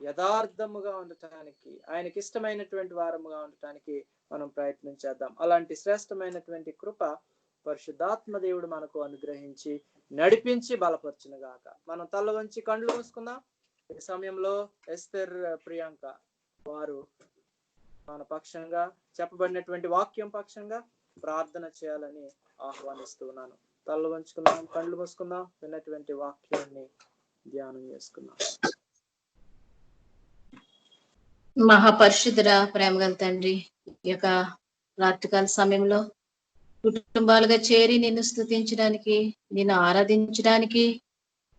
యథార్థముగా ఉండటానికి, ఆయనకి ఇష్టమైనటువంటి వారముగా ఉండటానికి మనం ప్రయత్నం చేద్దాం. అలాంటి శ్రేష్టమైనటువంటి కృప పరిశుద్ధాత్మ దేవుడు మనకు అనుగ్రహించి నడిపించి బలపరచునుగాక. మనం తల వంచి కళ్ళు మూసుకుందాం. ఈ సమయంలో ఎస్తర్ ప్రియాంక వారు మన పక్షంగా చెప్పబడినటువంటి వాక్యం పక్షంగా ప్రార్థన చేయాలని ఆహ్వానిస్తున్నాను. తల వంచుకుందాం, కళ్ళు మూసుకుందాం, విన్నటువంటి వాక్యాన్ని ధ్యానం చేసుకుందాం. మహాపరిశుద్ధుడ, ప్రేమగల తండ్రి, ఈ యొక్క రాత్రికాల సమయంలో కుటుంబాలుగా చేరి నిన్ను స్తుతించడానికి, నిన్ను ఆరాధించడానికి,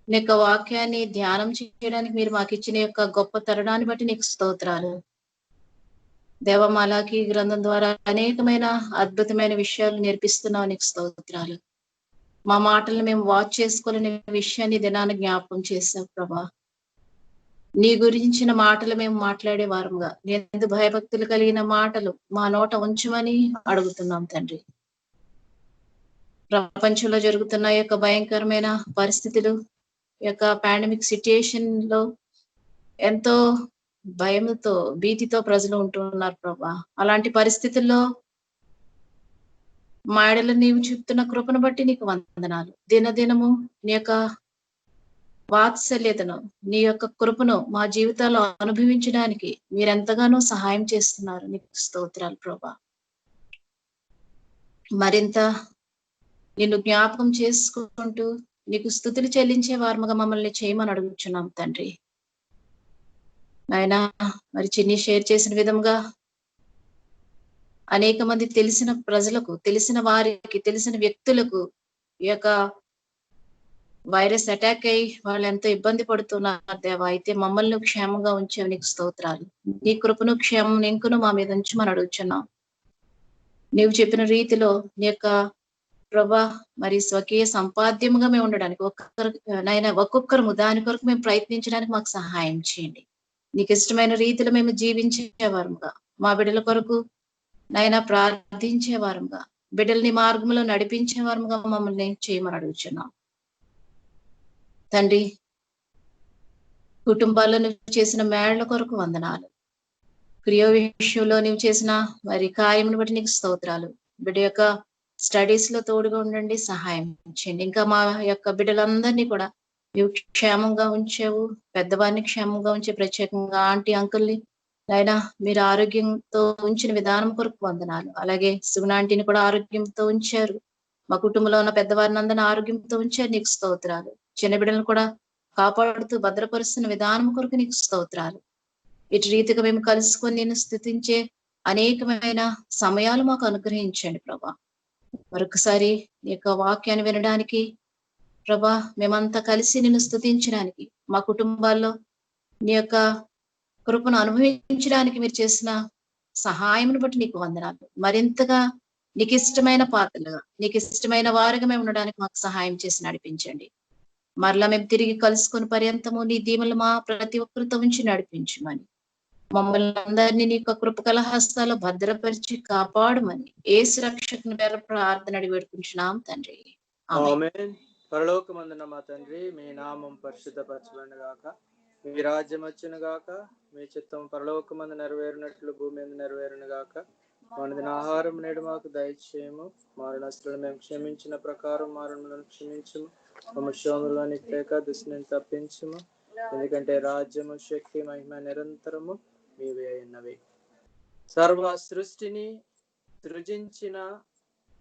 నీ యొక్క వాక్యాన్ని ధ్యానం చేయడానికి మీరు మాకు ఇచ్చిన యొక్క గొప్ప తరుణాన్ని బట్టి నీకు స్తోత్రాలు. దేవమాలాకి గ్రంథం ద్వారా అనేకమైన అద్భుతమైన విషయాలు నేర్పిస్తున్నావు, నీకు స్తోత్రాలు. మా మాటలను మేము వాచ్ చేసుకోలేని విషయాన్ని దినాన్ని జ్ఞాపకం చేసావు ప్రభా. నీ గురించిన మాటలు మేము మాట్లాడే వారంగా, ఎందు భయభక్తులు కలిగిన మాటలు మా నోట ఉంచమని అడుగుతున్నాం తండ్రి. ప్రపంచంలో జరుగుతున్న యొక్క భయంకరమైన పరిస్థితులు, యొక్క పాండమిక్ సిచ్యుయేషన్ లో ఎంతో భయంతో, భీతితో ప్రజలు ఉంటున్నారు ప్రభా. అలాంటి పరిస్థితుల్లో మాడలు నీవు చూపుతున్న కృపను బట్టి నీకు వందనాలు. దినదినము నీ యొక్క వాత్సల్యతను, నీ యొక్క కృపను మా జీవితాల్లో అనుభవించడానికి మీరెంతగానో సహాయం చేస్తున్నారు, నీకు స్తోత్రాలు ప్రభా. మరింత నిన్ను జ్ఞాపకం చేసుకుంటూ నీకు స్తుతులు చెల్లించే వారముగా మమ్మల్ని చేయమని అడుగుచున్నాం తండ్రి. నాయనా, మరి చిన్ని షేర్ చేసిన విధంగా అనేక మంది తెలిసిన ప్రజలకు, తెలిసిన వారికి, తెలిసిన వ్యక్తులకు ఈ యొక్క వైరస్ అటాక్ అయ్యి వాళ్ళు ఎంతో ఇబ్బంది పడుతున్నారు దేవా. అయితే మమ్మల్ని క్షేమంగా ఉంచావు, నీకు స్తోత్రాలు. నీ కృపను, క్షేమం ఇంకును మా మీద ఉంచమని అడుగుచున్నాం. నీవు చెప్పిన రీతిలో నీ యొక్క ప్రభా మరి స్వకీయ సంపాద్యముగా మేము ఉండడానికి, ఒక్కొక్కరు దాని కొరకు మేము ప్రయత్నించడానికి మాకు సహాయం చేయండి. నీకు ఇష్టమైన రీతిలో మేము జీవించేవారుగా, మా బిడ్డల కొరకు నైనా ప్రార్థించేవారుగా, బిడ్డల్ని మార్గంలో నడిపించేవారుగా మమ్మల్ని చేయమని అడుగుచున్నాం తండ్రి. కుటుంబాల్లో నువ్వు చేసిన మేళ్ల కొరకు వందనాలు. క్రియో విషయంలో నువ్వు చేసిన మరి కార్యమును బట్టి నీకు స్తోత్రాలు. బిడ్డ యొక్క స్టడీస్ లో తోడుగా ఉండండి, సహాయం చేయండి. ఇంకా మా యొక్క బిడ్డలందరినీ కూడా నువ్వు క్షేమంగా ఉంచావు, పెద్దవారిని క్షేమంగా ఉంచే, ప్రత్యేకంగా ఆంటీ అంకుల్ని అయినా మీరు ఆరోగ్యంతో ఉంచిన విధానం కొరకు వందనాలు. అలాగే సుగుణాంటీని కూడా ఆరోగ్యంతో ఉంచారు. మా కుటుంబంలో ఉన్న పెద్దవారిని అందరినీ ఆరోగ్యంతో ఉంచారు, నీకు స్తోత్రాలు. చిన్న బిడ్డలను కూడా కాపాడుతూ భద్రపరుస్తున్న విధానం కొరకు నీకు స్తోత్రాలు. ఇటు రీతిగా మేము కలుసుకొని నేను స్తుతించే అనేకమైన సమయాలు మాకు అనుగ్రహించండి ప్రభా. మరొకసారి నీ యొక్క వాక్యాన్ని వినడానికి ప్రభా, మేమంతా కలిసి నిన్ను స్తుతించడానికి, మా కుటుంబాల్లో నీ యొక్క కృపను అనుభవించడానికి మీరు చేసిన సహాయమును బట్టి నీకు వందనాలు. మరింతగా నీకు ఇష్టమైన పాత్రలుగా, నీకు ఇష్టమైన వారుగా మేము ఉండడానికి మాకు సహాయం చేసి నడిపించండి. మరలా మేము తిరిగి కలుసుకుని పర్యంతము నీ దీవెనలు మా ప్రతి ఒక్కరితో ఉంచి నడిపించమని, మమ్మల్ని అందరినీ నీ యొక్క కృపకల హస్తాల్లో భద్రపరిచి కాపాడమని యేసు రక్షకుని పేర ప్రార్థన అడిగి పెట్టుకుంటున్నాం తండ్రి. ఆమేన్. పరలోకమందున మా తండ్రి, మీ నామం పరిశుద్ధపరచబడును గాక, మీ రాజ్యం వచ్చును గాక, మీ చిత్తం పరలోకమందు నెరవేరినట్లు భూమి మీద నెరవేరును గాక. మనదిన ఆహారం నేడు మాకు దయచేయము, మా రుణస్తులను మేము క్షమించిన ప్రకారం మా రుణములను క్షమించుము, మమ్మ శోధనలోనికి తేక దుష్టుని తప్పించుము, ఎందుకంటే రాజ్యము, శక్తి, మహిమ నిరంతరము మీవే అయినవి. సర్వ సృష్టిని సృజించిన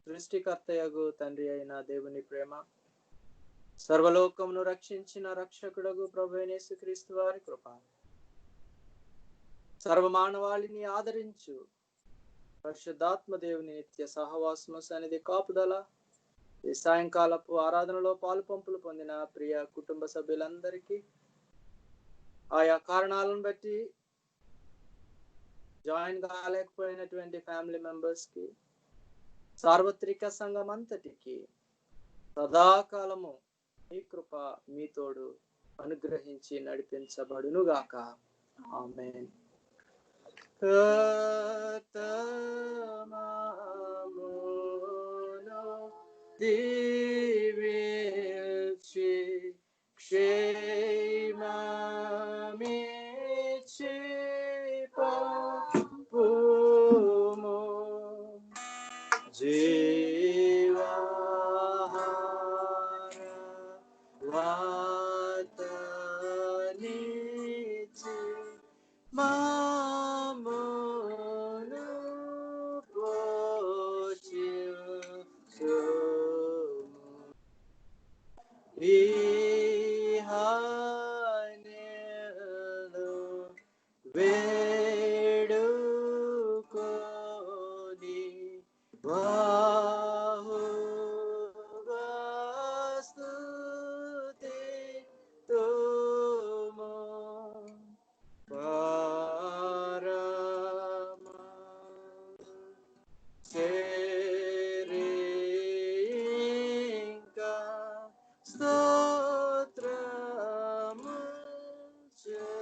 సృష్టికర్తయగు తండ్రి అయిన దేవుని ప్రేమ, సర్వలోకమును రక్షించిన రక్షకుడగు ప్రభువైన యేసుక్రీస్తు వారి కృప, సర్వమానవాళిని ఆదరించు పరిశుద్ధాత్మ దేవుని నిత్య సహవాసము సన్నిధి కాపుదల ఈ సాయంకాలపు ఆరాధనలో పాలు పంపులు పొందిన ప్రియ కుటుంబ సభ్యులందరికీ, ఆయా కారణాలను బట్టి జాయిన్ కాలేకపోయినటువంటి ఫ్యామిలీ మెంబర్స్ కి, సార్వత్రిక సంఘం అంతటికి సదాకాలము మీ కృప మీ తోడు అనుగ్రహించి నడిపించబడును గాక. ఆమేన్. దీవించి క్షేమమిచ్చి పంపుము. జీవాహార వాతనిచి మామును పోషించుము. ఇహనెలు వేడుకొని బాహుగా స్తుతింతుము. పరమ సేరింకా స్తోత్రము చెల్లింతుము.